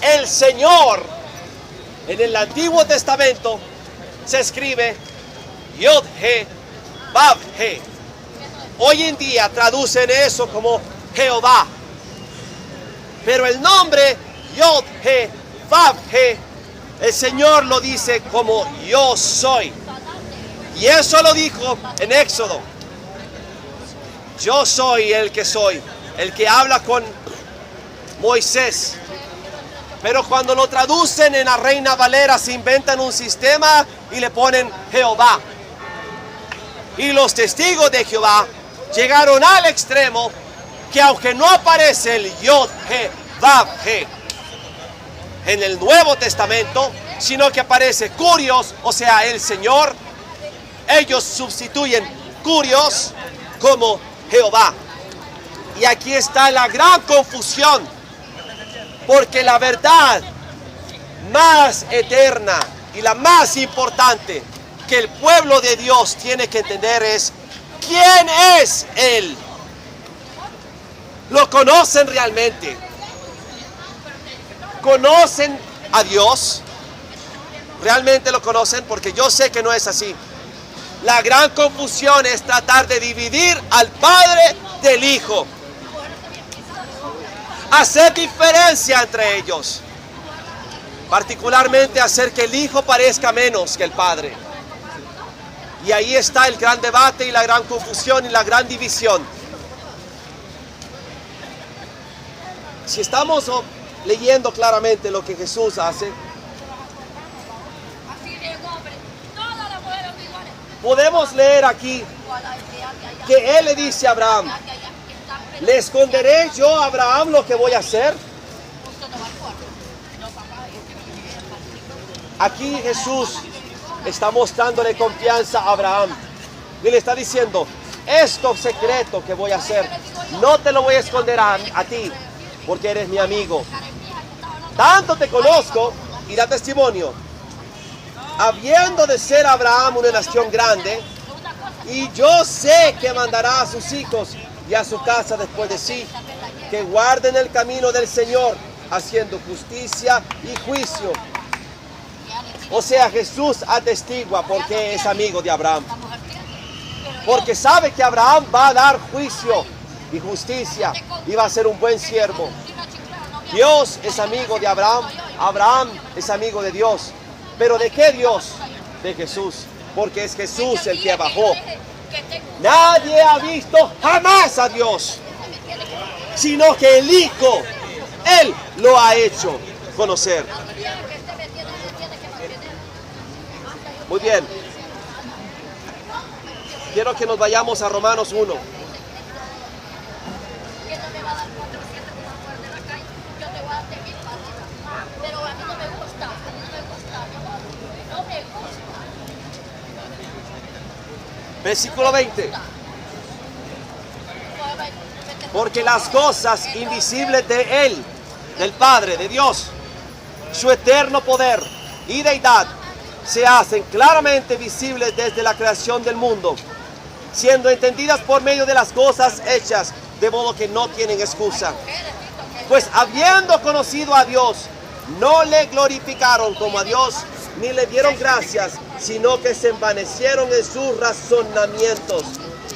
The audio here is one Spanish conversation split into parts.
el Señor en el Antiguo Testamento se escribe Yod-He, Vav-He. Hoy en día traducen eso como Jehová. Pero el nombre Yod-He, Vav-He, el Señor lo dice como yo soy. Y eso lo dijo en Éxodo. Yo soy el que habla con Moisés. Pero cuando lo traducen en la Reina Valera se inventan un sistema y le ponen Jehová. Y los testigos de Jehová llegaron al extremo que aunque no aparece el Yod-He, Vav-He en el Nuevo Testamento, sino que aparece Curios, o sea, el Señor, ellos sustituyen Curios como Jehová. Y aquí está la gran confusión, porque la verdad más eterna y la más importante que el pueblo de Dios tiene que entender es ¿quién es Él? ¿Lo conocen realmente? ¿Conocen a Dios? ¿Realmente lo conocen? Porque yo sé que no es así. La gran confusión es tratar de dividir al Padre del Hijo. Hacer diferencia entre ellos. Particularmente hacer que el Hijo parezca menos que el Padre. Y ahí está el gran debate y la gran confusión y la gran división. Si estamos leyendo claramente lo que Jesús hace, podemos leer aquí que Él le dice a Abraham, ¿le esconderé yo a Abraham lo que voy a hacer? Aquí Jesús está mostrándole confianza a Abraham y le está diciendo, esto secreto que voy a hacer, no te lo voy a esconder a ti, porque eres mi amigo. Tanto te conozco y da testimonio, habiendo de ser Abraham una nación grande, y yo sé que mandará a sus hijos y a su casa después de sí, que guarden el camino del Señor, haciendo justicia y juicio. O sea, Jesús atestigua porque es amigo de Abraham. Porque sabe que Abraham va a dar juicio y justicia y va a ser un buen siervo. Dios es amigo de Abraham, Abraham es amigo de Dios. ¿Pero de qué Dios? De Jesús, porque es Jesús el que bajó. Nadie ha visto jamás a Dios, sino que el Hijo, Él lo ha hecho conocer. Muy bien. Quiero que nos vayamos a Romanos 1. Versículo 20. Porque las cosas invisibles de Él, del Padre, de Dios, su eterno poder y deidad, se hacen claramente visibles desde la creación del mundo, siendo entendidas por medio de las cosas hechas, de modo que no tienen excusa. Pues habiendo conocido a Dios, no le glorificaron como a Dios, ni le dieron gracias, sino que se envanecieron en sus razonamientos,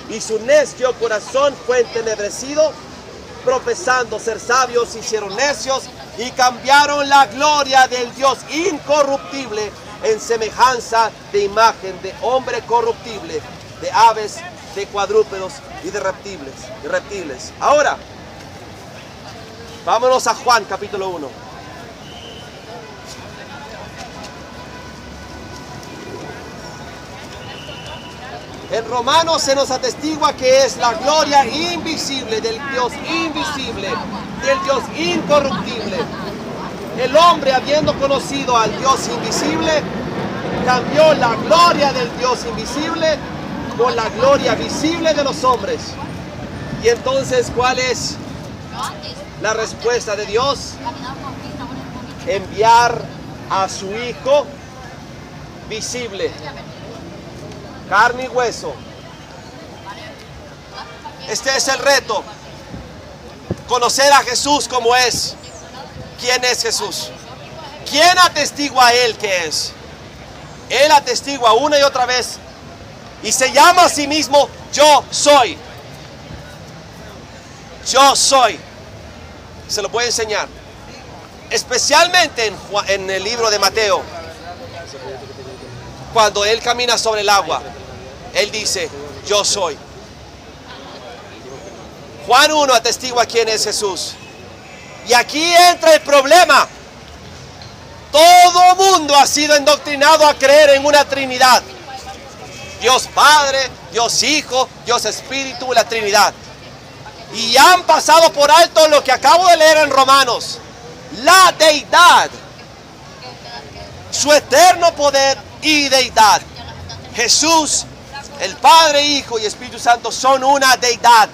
y su necio corazón fue entenebrecido. Profesando ser sabios, se hicieron necios, y cambiaron la gloria del Dios incorruptible en semejanza de imagen de hombre corruptible, de aves, de cuadrúpedos y de reptiles. Ahora, vámonos a Juan capítulo 1. En Romanos se nos atestigua que es la gloria invisible del Dios invisible, del Dios incorruptible. El hombre, habiendo conocido al Dios invisible, cambió la gloria del Dios invisible por la gloria visible de los hombres. Y entonces, ¿cuál es la respuesta de Dios? Enviar a su Hijo visible, carne y hueso. Este es el reto. Conocer a Jesús como es. quién es Jesús. ¿Quién atestigua a Él que es? Él atestigua una y otra vez y se llama a sí mismo yo soy. Yo soy. Se lo voy a enseñar. Especialmente en el libro de Mateo. Cuando Él camina sobre el agua, Él dice, yo soy. Juan 1 atestigua quién es Jesús. Y aquí entra el problema. Todo mundo ha sido endoctrinado a creer en una Trinidad. Dios Padre, Dios Hijo, Dios Espíritu, la Trinidad. Y han pasado por alto lo que acabo de leer en Romanos. La deidad. Su eterno poder y deidad. Jesús, el Padre, Hijo y Espíritu Santo son una deidad.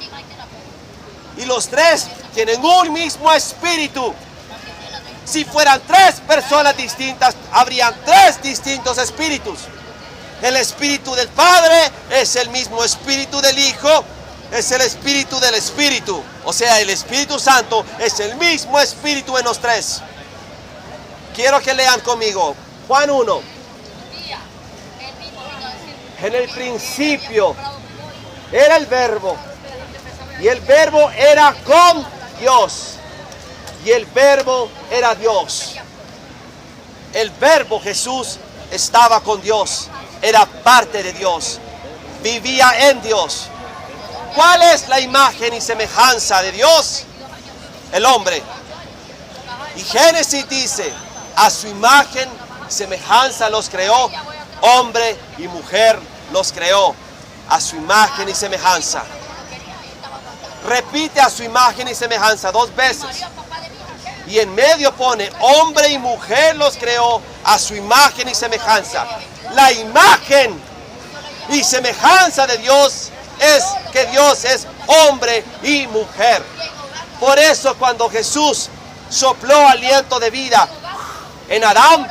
Y los tres tienen un mismo espíritu. Si fueran tres personas distintas, habrían tres distintos espíritus. El espíritu del Padre es el mismo espíritu del Hijo, es el espíritu del Espíritu. O sea, el Espíritu Santo es el mismo espíritu en los tres. Quiero que lean conmigo. Juan 1. En el principio era el Verbo. Y el Verbo era con Dios. Y el Verbo era Dios. El Verbo Jesús estaba con Dios. Era parte de Dios. Vivía en Dios. ¿Cuál es la imagen y semejanza de Dios? El hombre. Y Génesis dice, a su imagen y semejanza los creó. Hombre y mujer los creó. A su imagen y semejanza. Repite a su imagen y semejanza 2 veces. Y en medio pone, hombre y mujer los creó a su imagen y semejanza. La imagen y semejanza de Dios es que Dios es hombre y mujer. Por eso cuando Jesús sopló aliento de vida en Adán,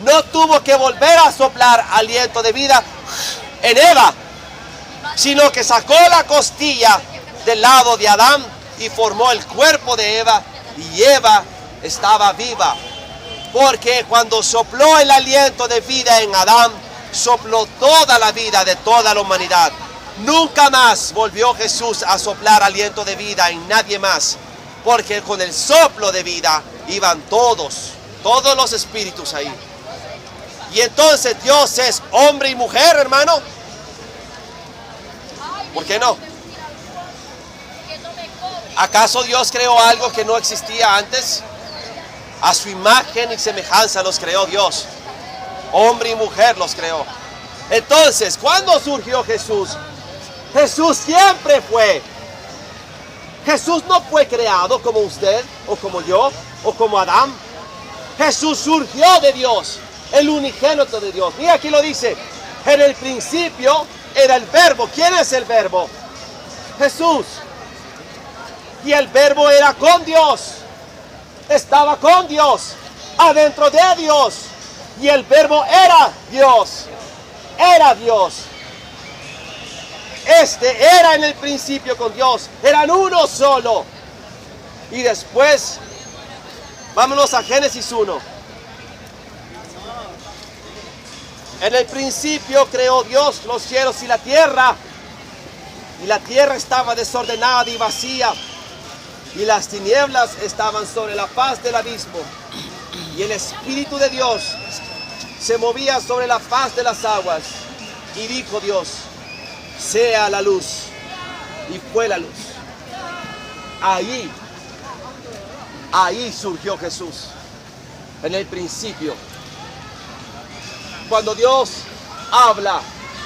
no tuvo que volver a soplar aliento de vida en Eva, sino que sacó la costilla del lado de Adán y formó el cuerpo de Eva, y Eva estaba viva. Porque cuando sopló el aliento de vida en Adán, sopló toda la vida de toda la humanidad. Nunca más volvió Jesús a soplar aliento de vida en nadie más, porque con el soplo de vida iban todos los espíritus ahí. Y entonces Dios es hombre y mujer, hermano. ¿Por qué no? ¿Acaso Dios creó algo que no existía antes? A su imagen y semejanza los creó Dios. Hombre y mujer los creó. Entonces, ¿cuándo surgió Jesús? Jesús siempre fue. Jesús no fue creado como usted, o como yo, o como Adán. Jesús surgió de Dios, el unigénito de Dios. Mira aquí lo dice. En el principio era el Verbo. ¿Quién es el Verbo? Jesús. Y el Verbo era con Dios. Estaba con Dios. Adentro de Dios. Y el Verbo era Dios. Era Dios. Este era en el principio con Dios. Eran uno solo. Y después, vámonos a Génesis 1. En el principio creó Dios los cielos y la tierra. Y la tierra estaba desordenada y vacía. Y las tinieblas estaban sobre la faz del abismo. Y el Espíritu de Dios se movía sobre la faz de las aguas. Y dijo Dios, sea la luz. Y fue la luz. Ahí surgió Jesús. En el principio. Cuando Dios habla,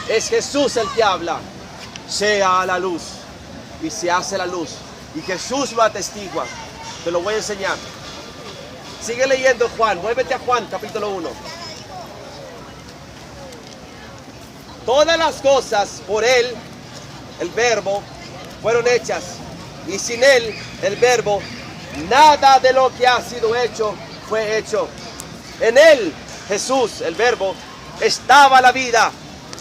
es Jesús el que habla. Sea la luz. Y se hace la luz. Y Jesús lo atestigua. Te lo voy a enseñar. Sigue leyendo Juan. Vuélvete a Juan, capítulo 1. Todas las cosas por Él, el Verbo, fueron hechas. Y sin Él, el Verbo, nada de lo que ha sido hecho fue hecho. En Él, Jesús, el Verbo, estaba la vida.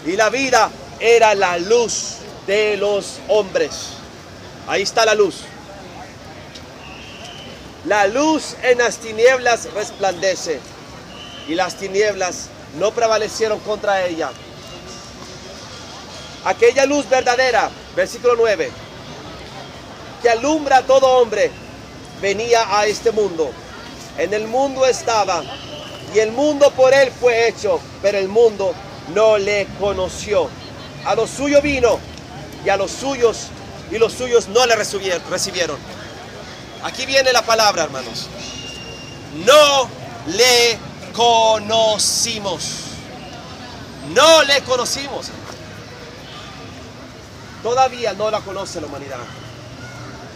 Y la vida era la luz de los hombres. Ahí está la luz. La luz en las tinieblas resplandece, y las tinieblas no prevalecieron contra ella. Aquella luz verdadera, versículo 9, que alumbra a todo hombre, venía a este mundo. En el mundo estaba, y el mundo por él fue hecho, pero el mundo no le conoció. A lo suyo vino, y los suyos no le recibieron. Aquí viene la palabra, hermanos. No le conocimos. No le conocimos. Todavía no la conoce la humanidad.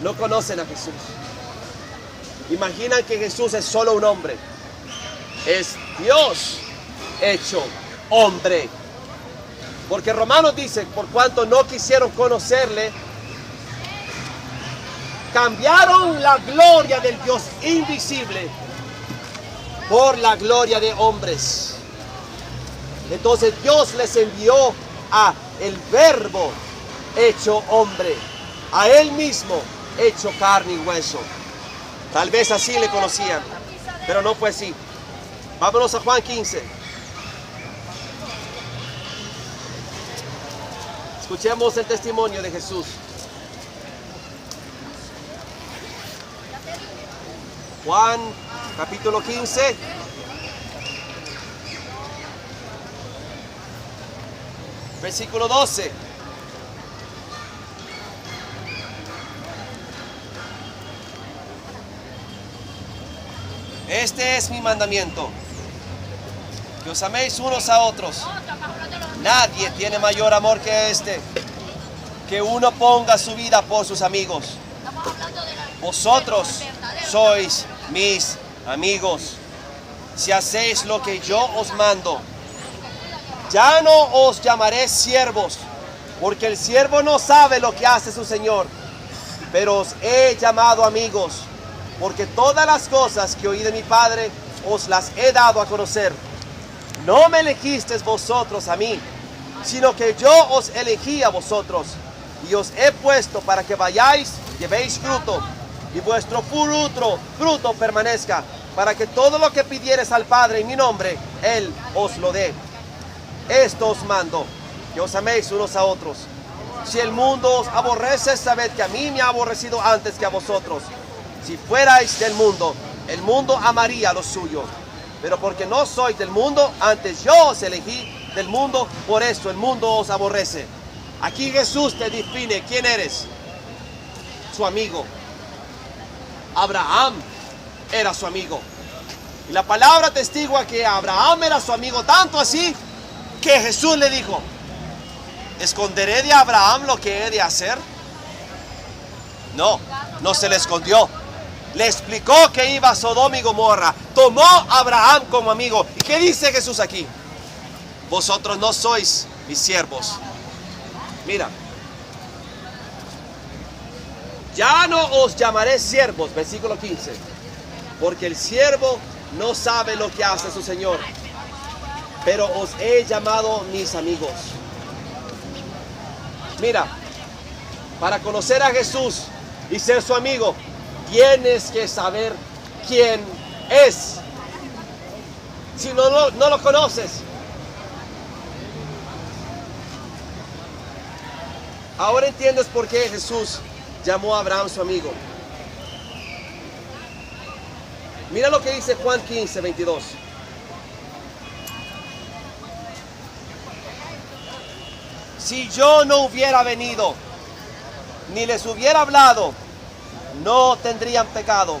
No conocen a Jesús. Imaginan que Jesús es solo un hombre. Es Dios hecho hombre. Porque Romanos dice, por cuanto no quisieron conocerle, cambiaron la gloria del Dios invisible por la gloria de hombres. Entonces Dios les envió a el Verbo hecho hombre, a Él mismo hecho carne y hueso. Tal vez así le conocían, pero no fue así. Vámonos a Juan 15. Escuchemos el testimonio de Jesús. Juan capítulo 15. Versículo 12. Este es mi mandamiento, que os améis unos a otros. Nadie tiene mayor amor que este, que uno ponga su vida por sus amigos. Vosotros sois mis amigos, si hacéis lo que yo os mando. Ya no os llamaré siervos, porque el siervo no sabe lo que hace su Señor, pero os he llamado amigos, porque todas las cosas que oí de mi Padre os las he dado a conocer. No me elegisteis vosotros a mí, sino que yo os elegí a vosotros, y os he puesto para que vayáis, llevéis fruto, y vuestro fruto permanezca, para que todo lo que pidiereis al Padre en mi nombre, Él os lo dé. Esto os mando, que os améis unos a otros. Si el mundo os aborrece, sabed que a mí me ha aborrecido antes que a vosotros. Si fuerais del mundo, el mundo amaría lo suyo. Pero porque no sois del mundo, antes yo os elegí del mundo, por eso el mundo os aborrece. Aquí Jesús te define quién eres. Su amigo. Abraham era su amigo. Y la palabra testigua que Abraham era su amigo, tanto así que Jesús le dijo: ¿esconderé de Abraham lo que he de hacer? No, no se le escondió. Le explicó que iba a Sodoma y Gomorra. Tomó a Abraham como amigo. ¿Y qué dice Jesús aquí? Vosotros no sois mis siervos. Mira. Ya no os llamaré siervos, versículo 15. Porque el siervo no sabe lo que hace su Señor. Pero os he llamado mis amigos. Mira, para conocer a Jesús y ser su amigo, tienes que saber quién es. Si no lo conoces. Ahora entiendes por qué Jesús llamó a Abraham su amigo. Mira lo que dice Juan 15, 22. Si yo no hubiera venido, ni les hubiera hablado, no tendrían pecado.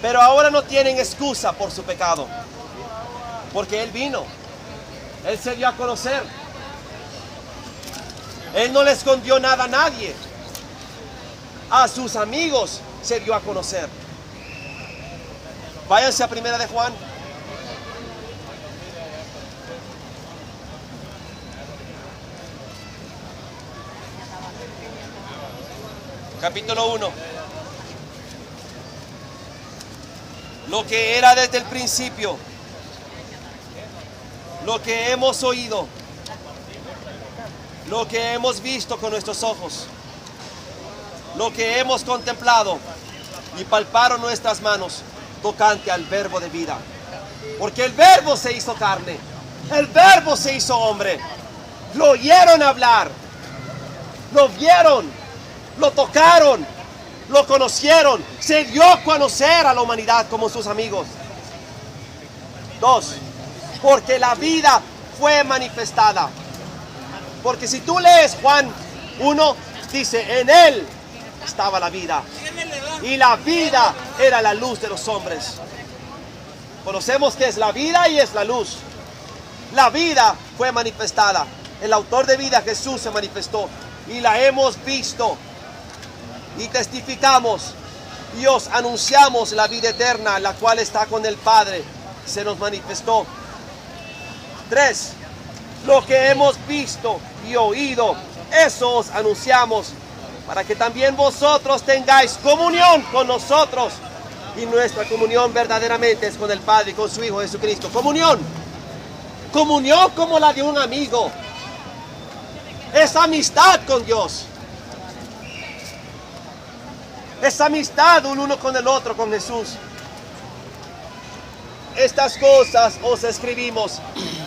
Pero ahora no tienen excusa por su pecado. Porque Él vino. Él se dio a conocer. Él no le escondió nada a nadie. A sus amigos se dio a conocer. Váyanse a Primera de Juan. Capítulo 1. Lo que era desde el principio, lo que hemos oído, lo que hemos visto con nuestros ojos, lo que hemos contemplado, y palparon nuestras manos tocante al verbo de vida. Porque el verbo se hizo carne, el verbo se hizo hombre. Lo oyeron hablar, lo vieron, lo tocaron, lo conocieron, se dio a conocer a la humanidad como sus amigos. 2. Porque la vida fue manifestada. Porque si tú lees Juan 1, dice, en él estaba la vida. Y la vida era la luz de los hombres. Conocemos que es la vida y es la luz. La vida fue manifestada. El autor de vida, Jesús, se manifestó. Y la hemos visto. Y testificamos. Y os anunciamos la vida eterna, la cual está con el Padre. Se nos manifestó. 3. Lo que hemos visto y oído, eso os anunciamos, para que también vosotros tengáis comunión con nosotros. Y nuestra comunión verdaderamente es con el Padre y con su Hijo Jesucristo. Comunión. Comunión como la de un amigo. Es amistad con Dios. Es amistad un uno con el otro, con Jesús. Estas cosas os escribimos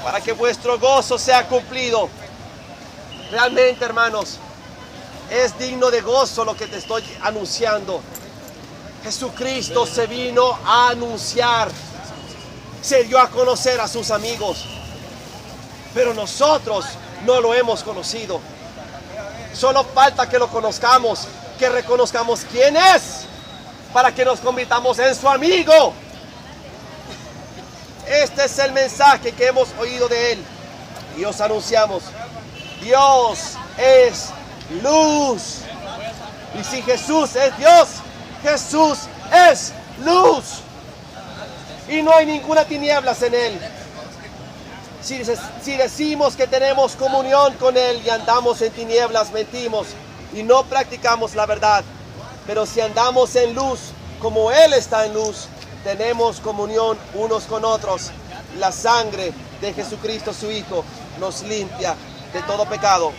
para que vuestro gozo sea cumplido. Realmente, hermanos, es digno de gozo lo que te estoy anunciando. Jesucristo se vino a anunciar, se dio a conocer a sus amigos, pero nosotros no lo hemos conocido. Solo falta que lo conozcamos, que reconozcamos quién es, para que nos convirtamos en su amigo. Este es el mensaje que hemos oído de él y os anunciamos. Dios es luz. Y si Jesús es Dios, Jesús es luz. Y no hay ninguna tinieblas en él. Si decimos que tenemos comunión con él y andamos en tinieblas, mentimos y no practicamos la verdad. Pero si andamos en luz, como él está en luz, tenemos comunión unos con otros. La sangre de Jesucristo, su Hijo, nos limpia de todo pecado.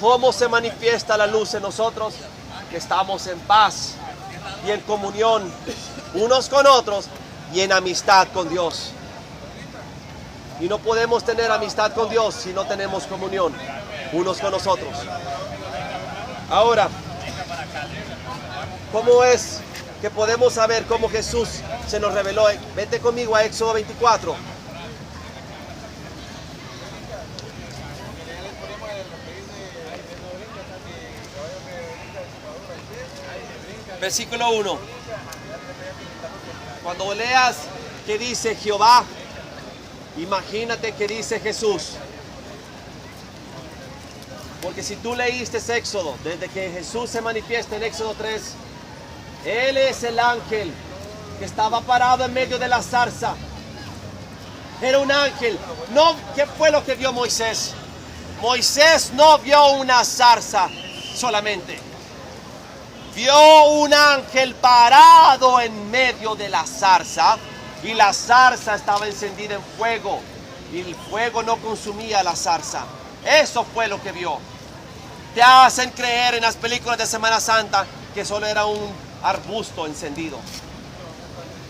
¿Cómo se manifiesta la luz en nosotros? Que estamos en paz y en comunión unos con otros y en amistad con Dios. Y no podemos tener amistad con Dios si no tenemos comunión unos con nosotros. Ahora, ¿cómo es que podemos saber cómo Jesús se nos reveló? Vete conmigo a Éxodo 24. Versículo 1. Cuando leas que dice Jehová, imagínate que dice Jesús. Porque si tú leíste Éxodo, desde que Jesús se manifiesta en Éxodo 3, Él es el ángel que estaba parado en medio de la zarza. Era un ángel. No, ¿qué fue lo que vio Moisés? Moisés no vio una zarza solamente. Vio un ángel parado en medio de la zarza. Y la zarza estaba encendida en fuego. Y el fuego no consumía la zarza. Eso fue lo que vio. Te hacen creer en las películas de Semana Santa que solo era un arbusto encendido.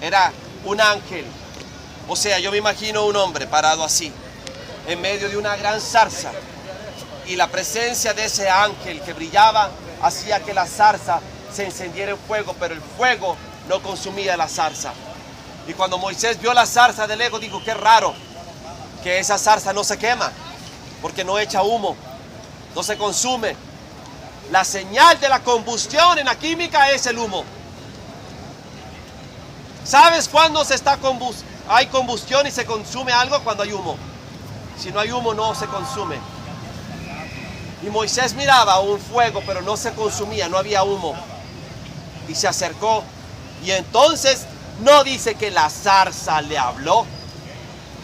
Era un ángel. O sea, yo me imagino un hombre parado así, en medio de una gran zarza. Y la presencia de ese ángel que brillaba hacía que la zarza se encendiera en fuego, pero el fuego no consumía la zarza. Y cuando Moisés vio la zarza de lejos, dijo, qué raro que esa zarza no se quema, porque no echa humo, no se consume. La señal de la combustión en la química es el humo. ¿Sabes cuándo hay combustión y se consume algo? Cuando hay humo. Si no hay humo, no se consume. Y Moisés miraba un fuego, pero no se consumía, no había humo. Y se acercó. Y entonces no dice que la zarza le habló,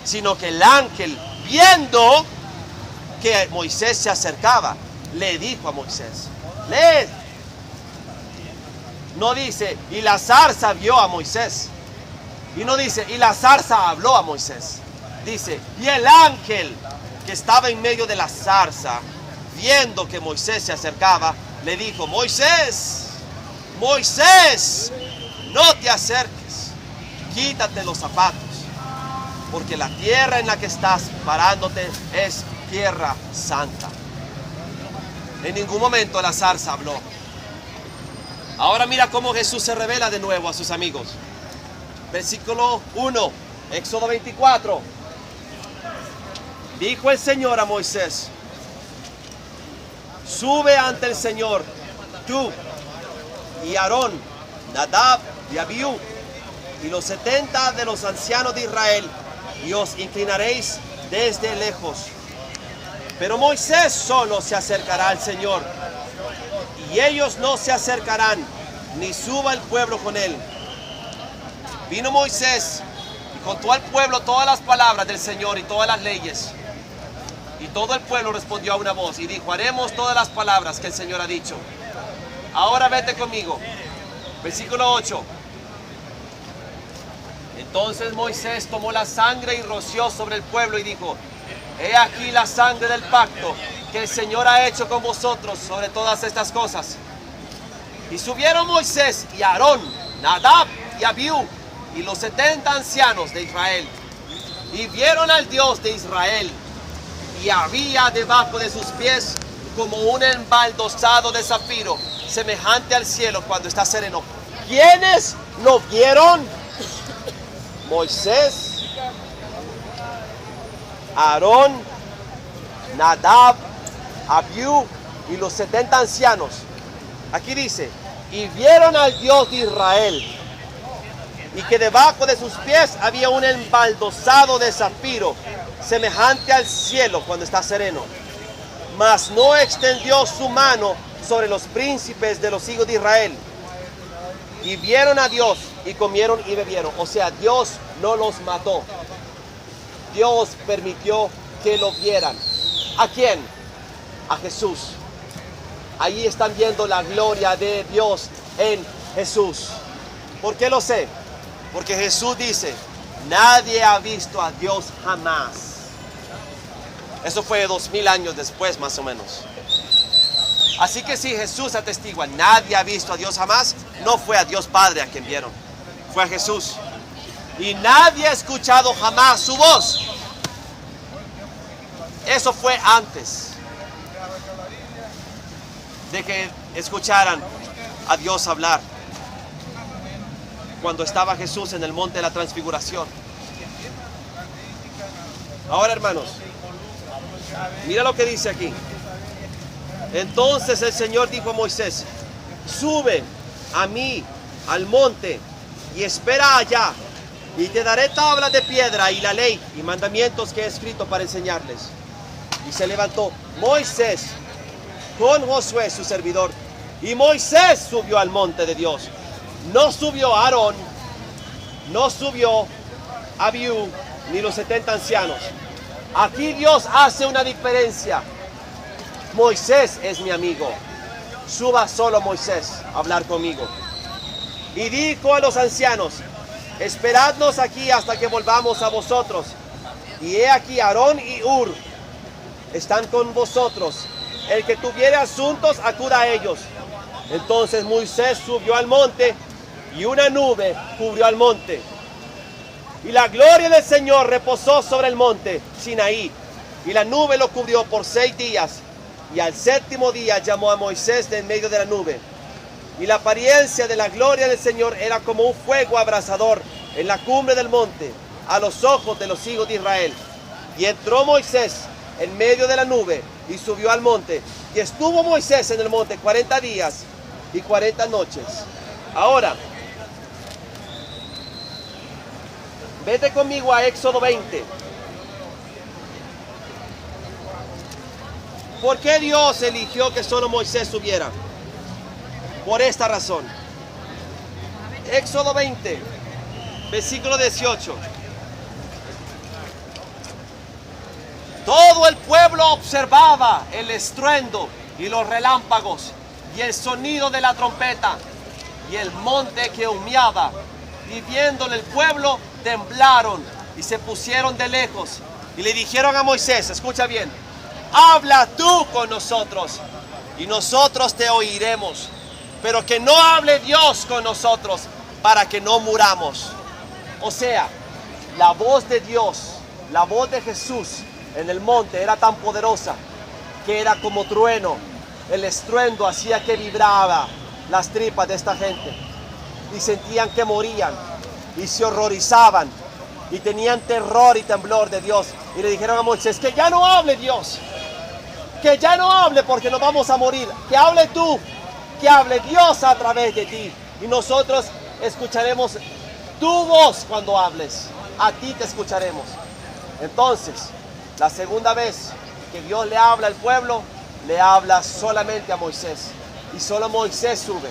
sino que el ángel, viendo que Moisés se acercaba, le dijo a Moisés, lee. No dice, y la zarza vio a Moisés. Y no dice, y la zarza habló a Moisés. Dice, y el ángel que estaba en medio de la zarza, viendo que Moisés se acercaba, le dijo, Moisés, Moisés, no te acerques, quítate los zapatos, porque la tierra en la que estás parándote es tierra santa. En ningún momento la zarza habló. Ahora mira cómo Jesús se revela de nuevo a sus amigos. Versículo 1, Éxodo 24. Dijo el Señor a Moisés: sube ante el Señor, tú y Aarón, Nadab y Abiú, y los 70 de los ancianos de Israel, y os inclinaréis desde lejos. Pero Moisés solo se acercará al Señor, y ellos no se acercarán, ni suba el pueblo con él. Vino Moisés y contó al pueblo todas las palabras del Señor y todas las leyes. Y todo el pueblo respondió a una voz y dijo: haremos todas las palabras que el Señor ha dicho. Ahora vete conmigo. Versículo 8. Entonces Moisés tomó la sangre y roció sobre el pueblo y dijo: he aquí la sangre del pacto que el Señor ha hecho con vosotros sobre todas estas cosas. Y subieron Moisés y Aarón, Nadab y Abiú, y los 70 ancianos de Israel, y vieron al Dios de Israel, y había debajo de sus pies como un embaldosado de zafiro, semejante al cielo cuando está sereno. ¿Quiénes lo vieron? Moisés, Aarón, Nadab, Abiú y los 70 ancianos. Aquí dice: y vieron al Dios de Israel, y que debajo de sus pies había un embaldosado de zafiro, semejante al cielo cuando está sereno. Mas no extendió su mano sobre los príncipes de los hijos de Israel. Y vieron a Dios y comieron y bebieron. O sea, Dios no los mató. Dios permitió que lo vieran. ¿A quién? A Jesús. Ahí están viendo la gloria de Dios en Jesús. ¿Por qué lo sé? Porque Jesús dice: nadie ha visto a Dios jamás. Eso fue 2000 años después, más o menos. Así que si Jesús atestigua: nadie ha visto a Dios jamás, no fue a Dios Padre a quien vieron, fue a Jesús. Y nadie ha escuchado jamás su voz. Eso fue antes de que escucharan a Dios hablar, cuando estaba Jesús en el monte de la transfiguración. Ahora, hermanos, mira lo que dice aquí. Entonces el Señor dijo a Moisés: sube a mí al monte y espera allá, y te daré tablas de piedra y la ley y mandamientos que he escrito para enseñarles. Y se levantó Moisés con Josué su servidor, y Moisés subió al monte de Dios. No subió Aarón, no subió Abiú, ni los 70 ancianos. Aquí Dios hace una diferencia. Moisés es mi amigo. Suba solo Moisés a hablar conmigo. Y dijo a los ancianos: esperadnos aquí hasta que volvamos a vosotros. Y he aquí Aarón y Hur están con vosotros. El que tuviere asuntos, acuda a ellos. Entonces Moisés subió al monte, y una nube cubrió al monte. Y la gloria del Señor reposó sobre el monte Sinaí, y la nube lo cubrió por 6 días. Y al 7º día llamó a Moisés de en medio de la nube. Y la apariencia de la gloria del Señor era como un fuego abrasador en la cumbre del monte, a los ojos de los hijos de Israel. Y entró Moisés en medio de la nube y subió al monte. Y estuvo Moisés en el monte 40 días y 40 noches. Ahora, vete conmigo a Éxodo 20. ¿Por qué Dios eligió que solo Moisés subiera? Por esta razón. Éxodo 20, versículo 18. Todo el pueblo observaba el estruendo y los relámpagos y el sonido de la trompeta y el monte que humeaba. Y viéndole el pueblo, temblaron y se pusieron de lejos. Y le dijeron a Moisés: escucha bien, habla tú con nosotros y nosotros te oiremos. pero que no hable Dios con nosotros para que no muramos. O sea, la voz de Dios, la voz de Jesús en el monte era tan poderosa que era como trueno. El estruendo hacía que vibraba las tripas de esta gente y sentían que morían y se horrorizaban y tenían terror y temblor de Dios, y le dijeron a Moisés: que ya no hable Dios, que ya no hable porque nos vamos a morir, que hable tú, que hable Dios a través de ti, y nosotros escucharemos tu voz cuando hables, a ti te escucharemos. Entonces, la segunda vez que Dios le habla al pueblo, le habla solamente a Moisés, y solo Moisés sube.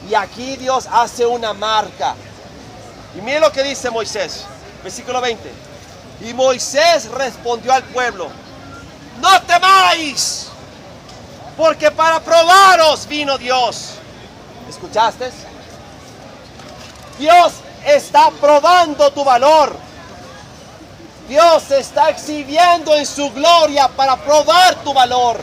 Y aquí Dios hace una marca. Y miren lo que dice Moisés, versículo 20. Y Moisés respondió al pueblo: no temáis, porque para probaros vino Dios. ¿Escuchaste? Dios está probando tu valor. Dios se está exhibiendo en su gloria para probar tu valor.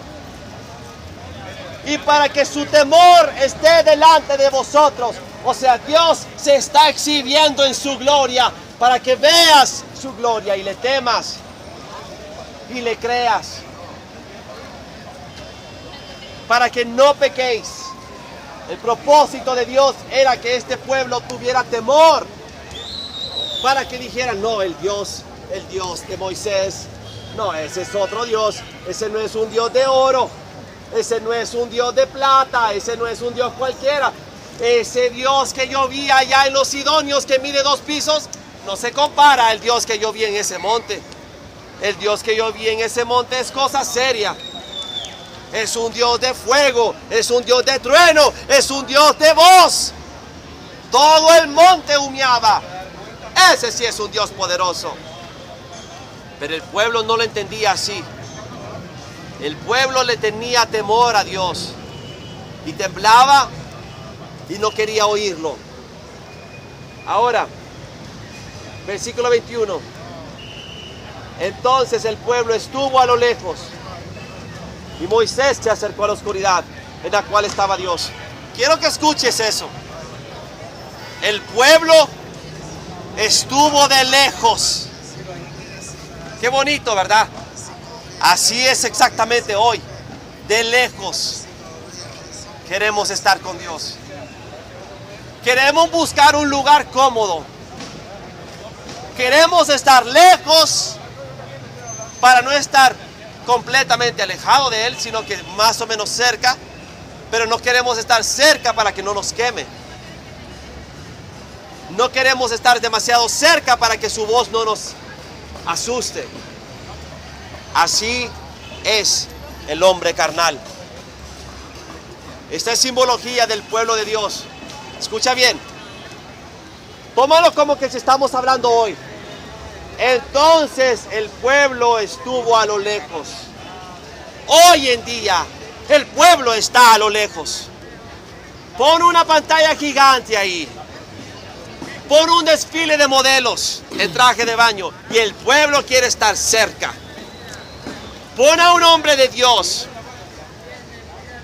Y para que su temor esté delante de vosotros. O sea, Dios se está exhibiendo en su gloria para que veas su gloria y le temas y le creas. Para que no pequéis. El propósito de Dios era que este pueblo tuviera temor. Para que dijeran: no, el Dios de Moisés, no, ese es otro Dios. Ese no es un Dios de oro. Ese no es un Dios de plata. Ese no es un Dios cualquiera. Ese Dios que yo vi allá en los Sidonios, que mide 2 pisos, no se compara al Dios que yo vi en ese monte. El Dios que yo vi en ese monte es cosa seria. Es un Dios de fuego, es un Dios de trueno, es un Dios de voz. Todo el monte humeaba. Ese sí es un Dios poderoso. Pero el pueblo no lo entendía así. El pueblo le tenía temor a Dios y temblaba y no quería oírlo. Ahora, versículo 21. Entonces el pueblo estuvo a lo lejos y Moisés se acercó a la oscuridad en la cual estaba Dios. Quiero que escuches eso. El pueblo estuvo de lejos. Qué bonito, ¿verdad? Así es exactamente hoy. De lejos queremos estar con Dios. Queremos buscar un lugar cómodo. Queremos estar lejos para no estar completamente alejado de Él, sino que más o menos cerca. Pero no queremos estar cerca para que no nos queme. No queremos estar demasiado cerca para que su voz no nos asuste. Así es el hombre carnal. Esta es simbología del pueblo de Dios. Escucha bien. Tómalo como que estamos hablando hoy. Entonces el pueblo estuvo a lo lejos. Hoy en día el pueblo está a lo lejos. Pon una pantalla gigante ahí. Pon un desfile de modelos en traje de baño y el pueblo quiere estar cerca. Pon a un hombre de Dios.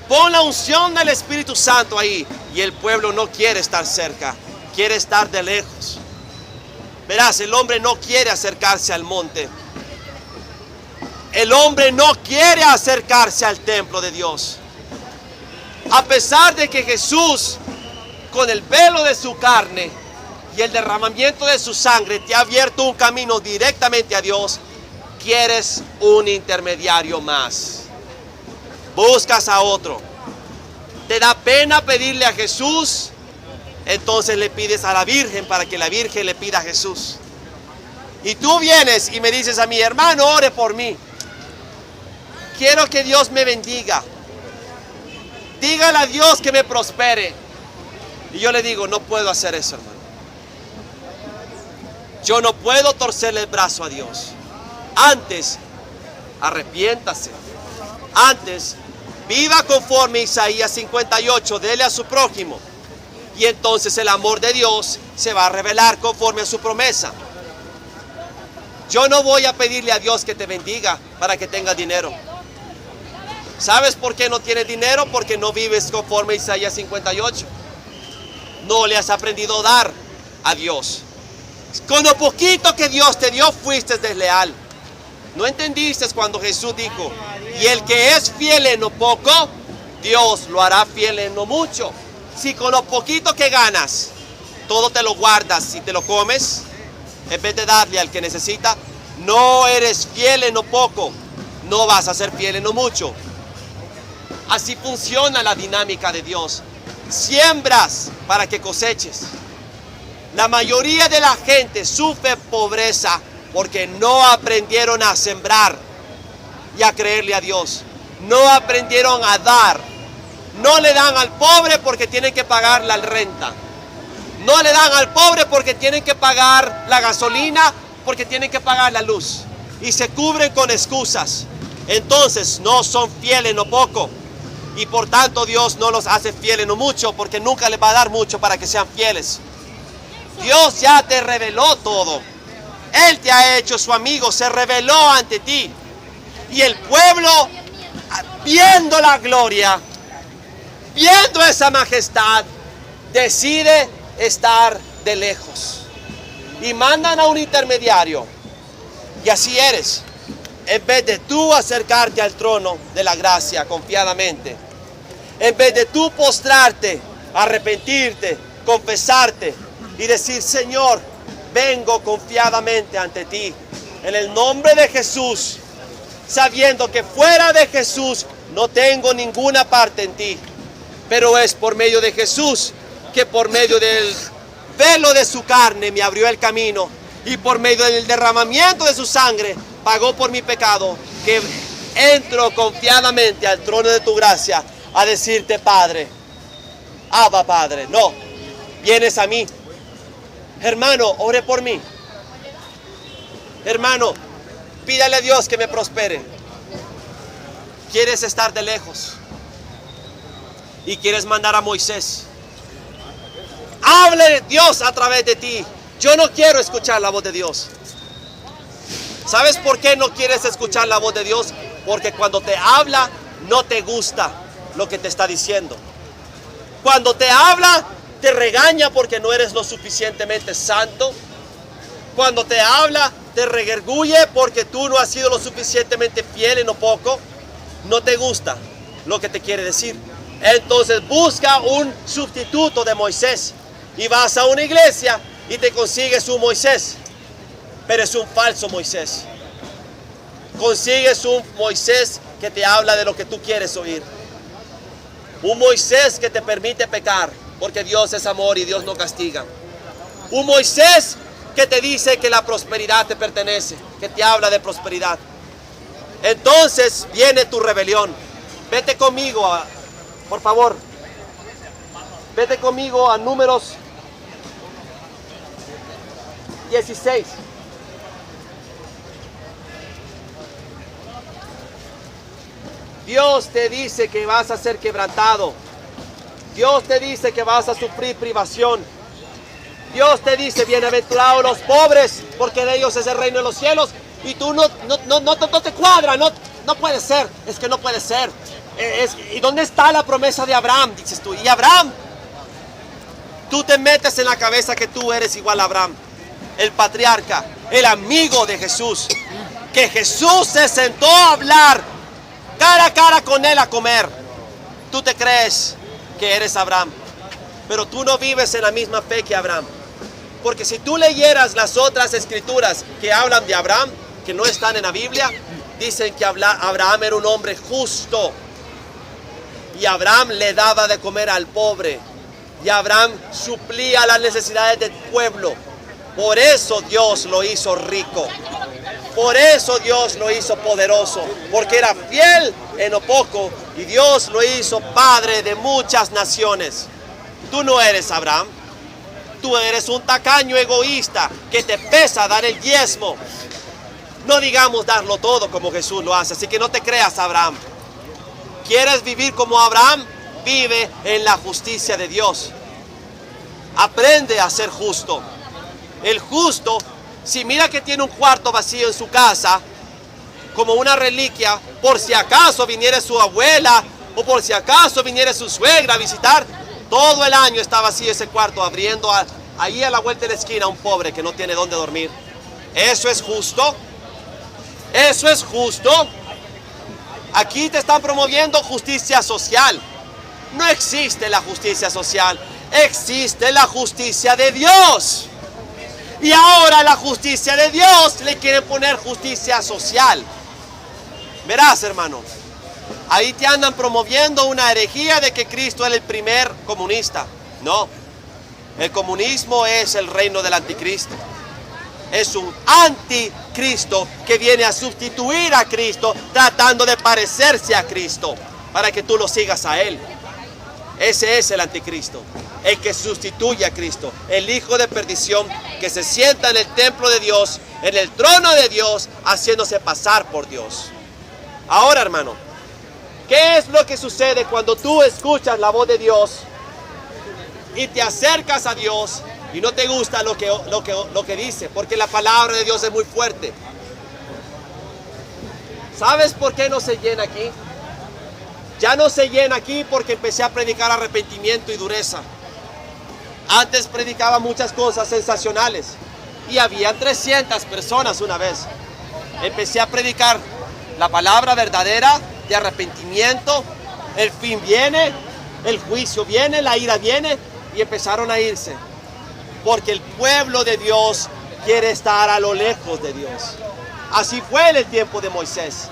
Pon la unción del Espíritu Santo ahí y el pueblo no quiere estar cerca, quiere estar de lejos. Verás, el hombre no quiere acercarse al monte. El hombre no quiere acercarse al templo de Dios. A pesar de que Jesús, con el velo de su carne y el derramamiento de su sangre, te ha abierto un camino directamente a Dios, quieres un intermediario más. Buscas a otro. Te da pena pedirle a Jesús, entonces le pides a la Virgen para que la Virgen le pida a Jesús. Y tú vienes y me dices a mi hermano, ore por mí. Quiero que Dios me bendiga. Dígale a Dios que me prospere. Y yo le digo, no puedo hacer eso, hermano. Yo no puedo torcerle el brazo a Dios. Antes, arrepiéntase. Antes, viva conforme Isaías 58, dele a su prójimo. Y entonces el amor de Dios se va a revelar conforme a su promesa. Yo no voy a pedirle a Dios que te bendiga para que tenga dinero. ¿Sabes por qué no tienes dinero? Porque no vives conforme a Isaías 58. No le has aprendido a dar a Dios. Con lo poquito que Dios te dio, fuiste desleal. No entendiste cuando Jesús dijo, y el que es fiel en lo poco, Dios lo hará fiel en lo mucho. Si con lo poquito que ganas, todo te lo guardas y te lo comes, en vez de darle al que necesita, no eres fiel en lo poco, no vas a ser fiel en lo mucho. Así funciona la dinámica de Dios. Siembras para que coseches. La mayoría de la gente sufre pobreza porque no aprendieron a sembrar y a creerle a Dios. No aprendieron a dar. No le dan al pobre porque tienen que pagar la renta. No le dan al pobre porque tienen que pagar la gasolina, porque tienen que pagar la luz. Y se cubren con excusas. Entonces no son fieles en lo poco. Y por tanto Dios no los hace fieles en lo mucho, porque nunca les va a dar mucho para que sean fieles. Dios ya te reveló todo. Él te ha hecho su amigo, se reveló ante ti. Y el pueblo, viendo la gloria, viendo esa majestad, decide estar de lejos. Y mandan a un intermediario. Y así eres. En vez de tú acercarte al trono de la gracia confiadamente, en vez de tú postrarte, arrepentirte, confesarte y decir, Señor, vengo confiadamente ante ti, en el nombre de Jesús, sabiendo que fuera de Jesús no tengo ninguna parte en ti, pero es por medio de Jesús que por medio del velo de su carne me abrió el camino y por medio del derramamiento de su sangre pagó por mi pecado, que entro confiadamente al trono de tu gracia a decirte, Padre, Abba Padre. No, vienes a mí. Hermano, ore por mí. Hermano, pídale a Dios que me prospere. Quieres estar de lejos y quieres mandar a Moisés. Hable Dios a través de ti. Yo no quiero escuchar la voz de Dios. ¿Sabes por qué no quieres escuchar la voz de Dios? Porque cuando te habla, no te gusta lo que te está diciendo. Cuando te habla, te regaña porque no eres lo suficientemente santo. Cuando te habla, te regerguye porque tú no has sido lo suficientemente fiel en lo poco. No te gusta lo que te quiere decir. Entonces busca un sustituto de Moisés. Y vas a una iglesia y te consigues un Moisés. Pero es un falso Moisés. Consigues un Moisés que te habla de lo que tú quieres oír. Un Moisés que te permite pecar, porque Dios es amor y Dios no castiga. Un Moisés que te dice que la prosperidad te pertenece, que te habla de prosperidad. Entonces viene tu rebelión. Vete conmigo, por favor. Vete conmigo a Números 16. Dios te dice que vas a ser quebrantado. Dios te dice que vas a sufrir privación. Dios te dice, bienaventurados los pobres, porque de ellos es el reino de los cielos. Y tú no te cuadra, no puede ser, es que no puede ser. ¿Y dónde está la promesa de Abraham? Dices tú, ¿y Abraham? Tú te metes en la cabeza que tú eres igual a Abraham, el patriarca, el amigo de Jesús, que Jesús se sentó a hablar cara a cara con él a comer. Tú te crees que eres Abraham, pero tú no vives en la misma fe que Abraham. Porque si tú leyeras las otras escrituras que hablan de Abraham, que no están en la Biblia, dicen que Abraham era un hombre justo. Y Abraham le daba de comer al pobre. Y Abraham suplía las necesidades del pueblo. Por eso Dios lo hizo rico. Por eso Dios lo hizo poderoso. Porque era fiel en lo poco. Y Dios lo hizo padre de muchas naciones. Tú no eres Abraham. Tú eres un tacaño egoísta que te pesa dar el diezmo. No digamos darlo todo como Jesús lo hace. Así que no te creas Abraham. ¿Quieres vivir como Abraham? Vive en la justicia de Dios. Aprende a ser justo. El justo, si mira que tiene un cuarto vacío en su casa, como una reliquia, por si acaso viniera su abuela o por si acaso viniera su suegra a visitar. Todo el año estaba así ese cuarto, abriendo ahí a la vuelta de la esquina a un pobre que no tiene dónde dormir. ¿Eso es justo? ¿Eso es justo? Aquí te están promoviendo justicia social. No existe la justicia social, existe la justicia de Dios. Y ahora la justicia de Dios le quieren poner justicia social. Verás, hermano, ahí te andan promoviendo una herejía de que Cristo es el primer comunista. No, el comunismo es el reino del anticristo. Es un anticristo que viene a sustituir a Cristo, tratando de parecerse a Cristo, para que tú lo sigas a Él. Ese es el anticristo, el que sustituye a Cristo, el hijo de perdición que se sienta en el templo de Dios, en el trono de Dios, haciéndose pasar por Dios. Ahora, hermano, ¿qué es lo que sucede cuando tú escuchas la voz de Dios y te acercas a Dios y no te gusta lo que dice? Porque la palabra de Dios es muy fuerte. ¿Sabes por qué no se llena aquí? Ya no se llena aquí porque empecé a predicar arrepentimiento y dureza. Antes predicaba muchas cosas sensacionales y había 300 personas una vez. Empecé a predicar la palabra verdadera de arrepentimiento. El fin viene, el juicio viene, la ira viene, y empezaron a irse. Porque el pueblo de Dios quiere estar a lo lejos de Dios. Así fue en el tiempo de Moisés.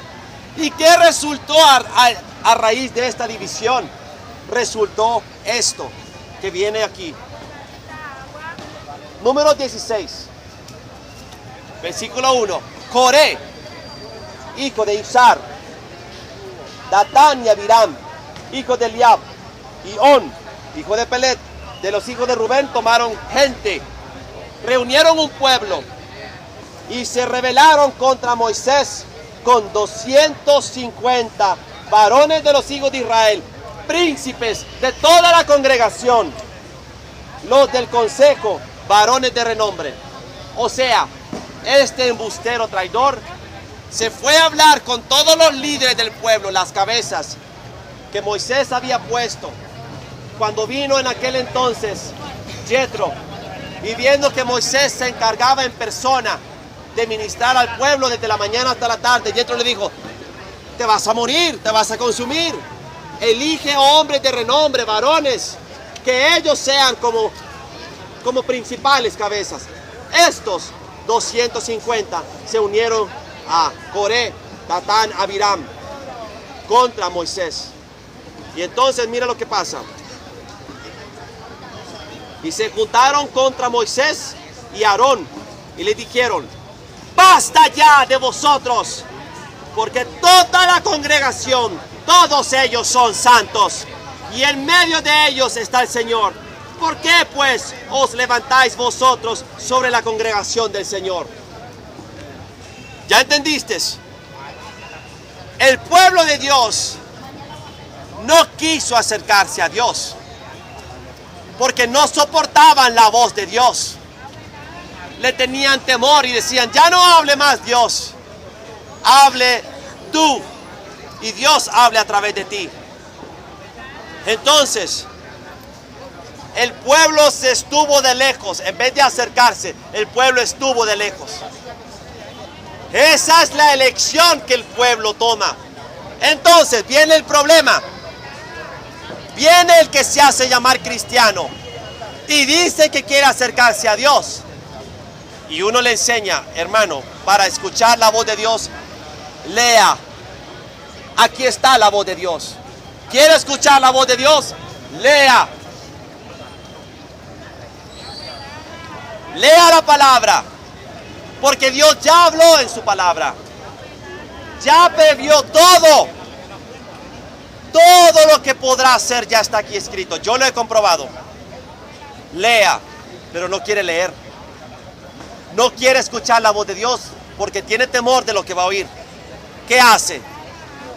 ¿Y qué resultó a raíz de esta división? Resultó esto que viene aquí. Número 16, versículo 1. Coré, hijo de Izar, Datán y Abiram, hijo de Eliab, y On, hijo de Pelet, de los hijos de Rubén, tomaron gente, reunieron un pueblo y se rebelaron contra Moisés con 250 varones de los hijos de Israel, príncipes de toda la congregación, los del consejo, varones de renombre. O sea, este embustero traidor se fue a hablar con todos los líderes del pueblo, las cabezas que Moisés había puesto. Cuando vino en aquel entonces Jetro, y viendo que Moisés se encargaba en persona de ministrar al pueblo desde la mañana hasta la tarde, Jetro le dijo: te vas a morir, te vas a consumir. Elige hombres de renombre, varones, que ellos sean como principales cabezas. Estos 250 se unieron a Coré, Datán, Abiram contra Moisés. Y entonces mira lo que pasa. Y se juntaron contra Moisés y Aarón y le dijeron: basta ya de vosotros, porque toda la congregación, todos ellos son santos, y en medio de ellos está el Señor. ¿Por qué pues os levantáis vosotros sobre la congregación del Señor? ¿Ya entendiste? El pueblo de Dios no quiso acercarse a Dios porque no soportaban la voz de Dios. Le tenían temor y decían: ya no hable más Dios, hable tú y Dios hable a través de ti. Entonces el pueblo se estuvo de lejos. En vez de acercarse, el pueblo estuvo de lejos. Esa es la elección que el pueblo toma. Entonces viene el problema. Viene el que se hace llamar cristiano y dice que quiere acercarse a Dios. Y uno le enseña: hermano, para escuchar la voz de Dios, lea. Aquí está la voz de Dios. ¿Quiere escuchar la voz de Dios? Lea. Lea la palabra, porque Dios ya habló en su palabra. Ya previó todo. Todo lo que podrá hacer ya está aquí escrito. Yo lo he comprobado. Lea, pero no quiere leer. No quiere escuchar la voz de Dios porque tiene temor de lo que va a oír. ¿Qué hace?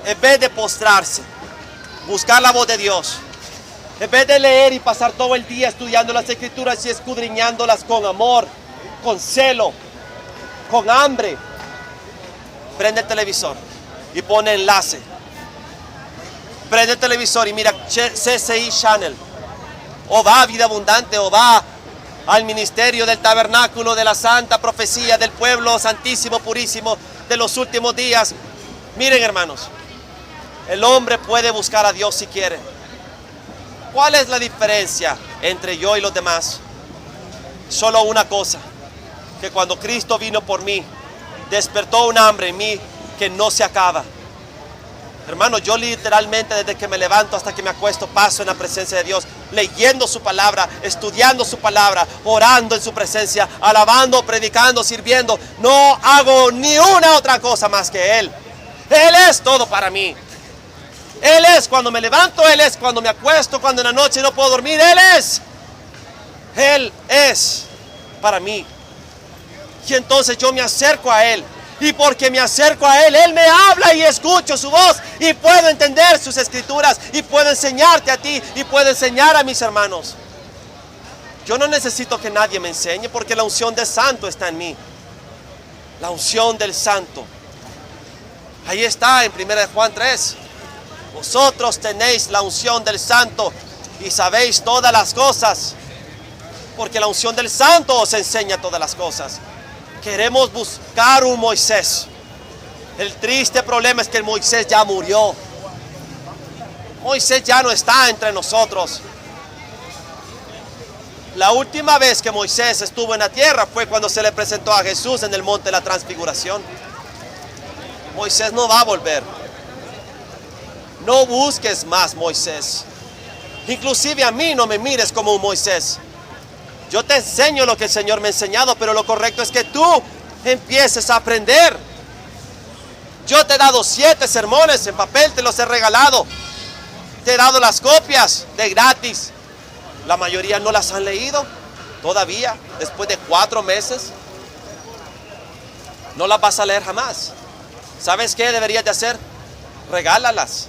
En vez de postrarse, buscar la voz de Dios, en vez de leer y pasar todo el día estudiando las escrituras y escudriñándolas con amor, con celo, con hambre, prende el televisor y pone enlace. Prende el televisor y mira CCI Channel. O va a Vida Abundante, o va al ministerio del tabernáculo de la santa profecía del pueblo santísimo, purísimo de los últimos días. Miren, hermanos, el hombre puede buscar a Dios si quiere. ¿Cuál es la diferencia entre yo y los demás? Solo una cosa, que cuando Cristo vino por mí, despertó un hambre en mí que no se acaba. Hermano, yo literalmente desde que me levanto hasta que me acuesto paso en la presencia de Dios, leyendo su palabra, estudiando su palabra, orando en su presencia, alabando, predicando, sirviendo. No hago ni una otra cosa más que Él. Él es todo para mí. Él es cuando me levanto, Él es cuando me acuesto, cuando en la noche no puedo dormir. Él es para mí. Y entonces yo me acerco a Él. Y porque me acerco a Él, Él me habla y escucho su voz. Y puedo entender sus escrituras. Y puedo enseñarte a ti. Y puedo enseñar a mis hermanos. Yo no necesito que nadie me enseñe, porque la unción del Santo está en mí. La unción del Santo. Ahí está en 1 Juan 3. Vosotros tenéis la unción del Santo y sabéis todas las cosas. Porque la unción del Santo os enseña todas las cosas. Queremos buscar un Moisés. El triste problema es que el Moisés ya murió. Moisés ya no está entre nosotros. La última vez que Moisés estuvo en la tierra fue cuando se le presentó a Jesús en el monte de la transfiguración. Moisés no va a volver. No busques más Moisés. Inclusive a mí no me mires como un Moisés. Yo te enseño lo que el Señor me ha enseñado, pero lo correcto es que tú empieces a aprender. Yo te he dado 7 sermones en papel, te los he regalado. Te he dado las copias de gratis. La mayoría no las han leído todavía, después de 4 meses. No las vas a leer jamás. ¿Sabes qué deberías de hacer? Regálalas.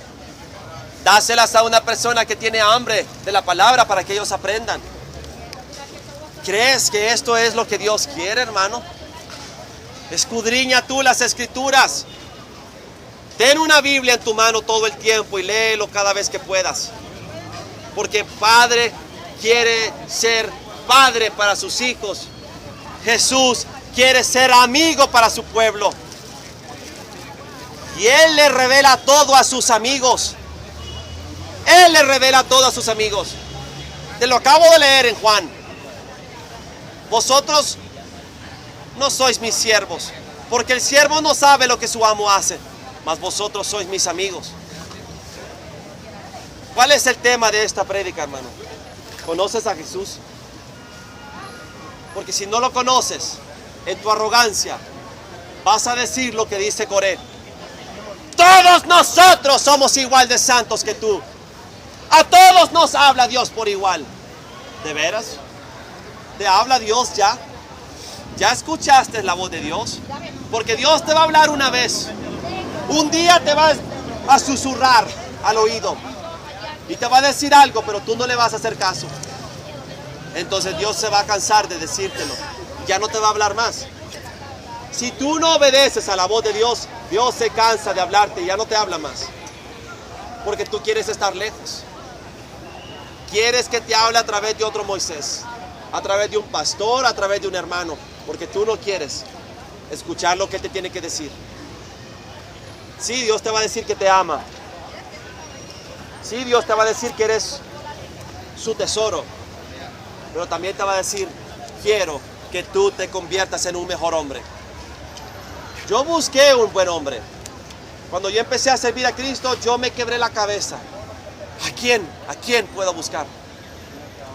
Dáselas a una persona que tiene hambre de la palabra para que ellos aprendan. ¿Crees que esto es lo que Dios quiere, hermano? Escudriña tú las escrituras. Ten una Biblia en tu mano todo el tiempo y léelo cada vez que puedas. Porque Padre quiere ser Padre para sus hijos. Jesús quiere ser amigo para su pueblo. Y Él le revela todo a sus amigos. Él le revela todo a sus amigos. Te lo acabo de leer en Juan. Vosotros no sois mis siervos, porque el siervo no sabe lo que su amo hace, mas vosotros sois mis amigos. ¿Cuál es el tema de esta prédica, hermano? ¿Conoces a Jesús? Porque si no lo conoces, en tu arrogancia, vas a decir lo que dice Coré. Todos nosotros somos igual de santos que tú. A todos nos habla Dios por igual. ¿De veras? ¿Te habla Dios ya? ¿Ya escuchaste la voz de Dios? Porque Dios te va a hablar una vez. Un día te va a susurrar al oído. Y te va a decir algo, pero tú no le vas a hacer caso. Entonces Dios se va a cansar de decírtelo. Ya no te va a hablar más. Si tú no obedeces a la voz de Dios, Dios se cansa de hablarte y ya no te habla más. Porque tú quieres estar lejos. Quieres que te hable a través de otro Moisés. A través de un pastor, a través de un hermano, porque tú no quieres escuchar lo que te tiene que decir. Sí, Dios te va a decir que te ama. Sí, Dios te va a decir que eres su tesoro. Pero también te va a decir, quiero que tú te conviertas en un mejor hombre. Yo busqué un buen hombre. Cuando yo empecé a servir a Cristo, yo me quebré la cabeza. ¿A quién? ¿A quién puedo buscar?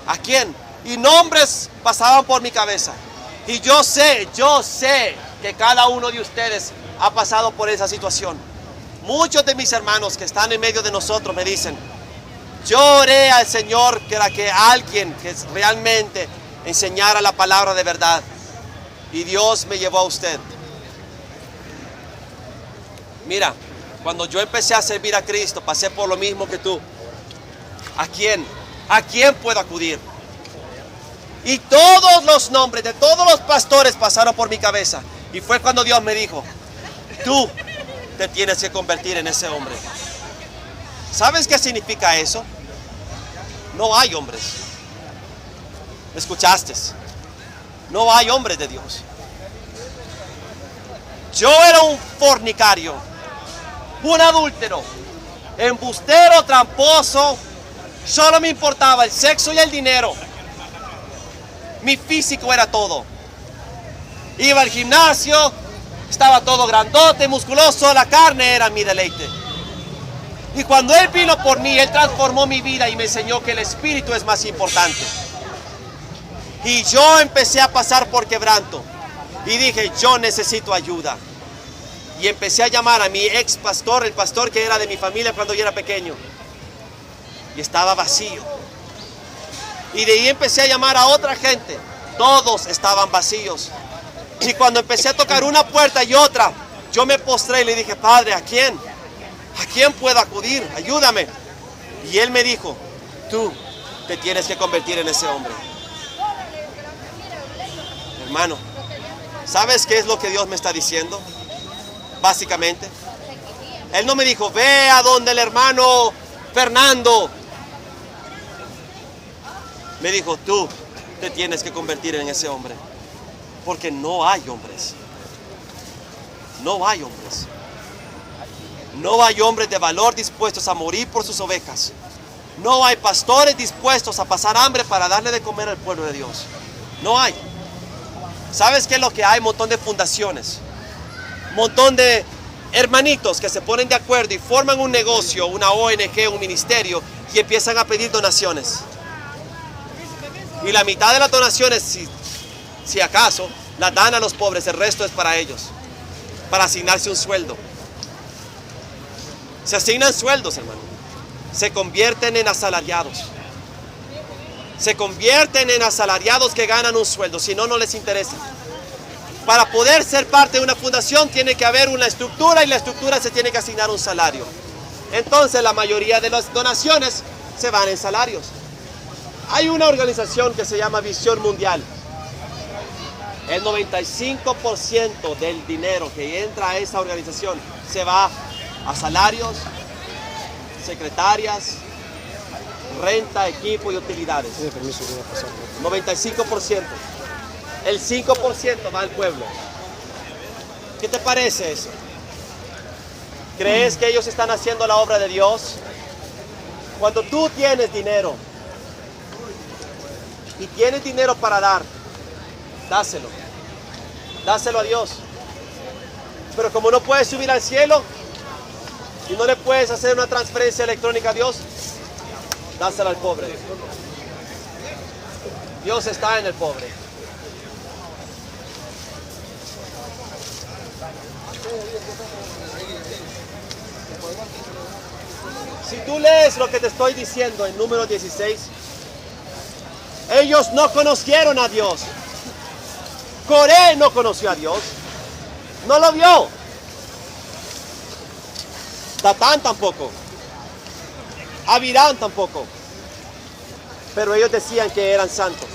¿A quién? Y nombres pasaban por mi cabeza. Y yo sé que cada uno de ustedes ha pasado por esa situación. Muchos de mis hermanos que están en medio de nosotros me dicen, yo oré al Señor que alguien que realmente enseñara la palabra de verdad. Y Dios me llevó a usted. Mira, cuando yo empecé a servir a Cristo, pasé por lo mismo que tú. ¿A quién? ¿A quién puedo acudir? Y todos los nombres de todos los pastores pasaron por mi cabeza. Y fue cuando Dios me dijo, tú te tienes que convertir en ese hombre. ¿Sabes qué significa eso? No hay hombres. ¿Me escuchaste? No hay hombres de Dios. Yo era un fornicario, un adúltero, embustero, tramposo. Solo me importaba el sexo y el dinero. Mi físico era todo. Iba al gimnasio, estaba todo grandote, musculoso, la carne era mi deleite. Y cuando Él vino por mí, Él transformó mi vida y me enseñó que el espíritu es más importante. Y yo empecé a pasar por quebranto. Y dije, yo necesito ayuda. Y empecé a llamar a mi ex pastor, el pastor que era de mi familia cuando yo era pequeño. Y estaba vacío. Y de ahí empecé a llamar a otra gente. Todos estaban vacíos. Y cuando empecé a tocar una puerta y otra, yo me postré y le dije, Padre, ¿a quién? ¿A quién puedo acudir? Ayúdame. Y Él me dijo, tú te tienes que convertir en ese hombre. Hermano, ¿sabes qué es lo que Dios me está diciendo? Básicamente, Él no me dijo, ve a donde el hermano Fernando. Me dijo, tú te tienes que convertir en ese hombre. Porque no hay hombres. No hay hombres. No hay hombres de valor dispuestos a morir por sus ovejas. No hay pastores dispuestos a pasar hambre para darle de comer al pueblo de Dios. No hay. ¿Sabes qué es lo que hay? Un montón de fundaciones. Un montón de hermanitos que se ponen de acuerdo y forman un negocio, una ONG, un ministerio y empiezan a pedir donaciones. Y la mitad de las donaciones, si acaso, las dan a los pobres, el resto es para ellos, para asignarse un sueldo. Se asignan sueldos, hermano. Se convierten en asalariados. Se convierten en asalariados que ganan un sueldo, si no, no les interesa. Para poder ser parte de una fundación tiene que haber una estructura y la estructura se tiene que asignar un salario. Entonces la mayoría de las donaciones se van en salarios. Hay una organización que se llama Visión Mundial. El 95% del dinero que entra a esa organización se va a salarios, secretarias, renta, equipo y utilidades. 95%. El 5% va al pueblo. ¿Qué te parece eso? ¿Crees que ellos están haciendo la obra de Dios? Cuando tú tienes dinero y tienes dinero para dar, dáselo. Dáselo a Dios. Pero como no puedes subir al cielo y no le puedes hacer una transferencia electrónica a Dios, dáselo al pobre. Dios está en el pobre. Si tú lees lo que te estoy diciendo en número 16, ellos no conocieron a Dios. Coré no conoció a Dios. No lo vio. Datán tampoco. Abirán tampoco. Pero ellos decían que eran santos.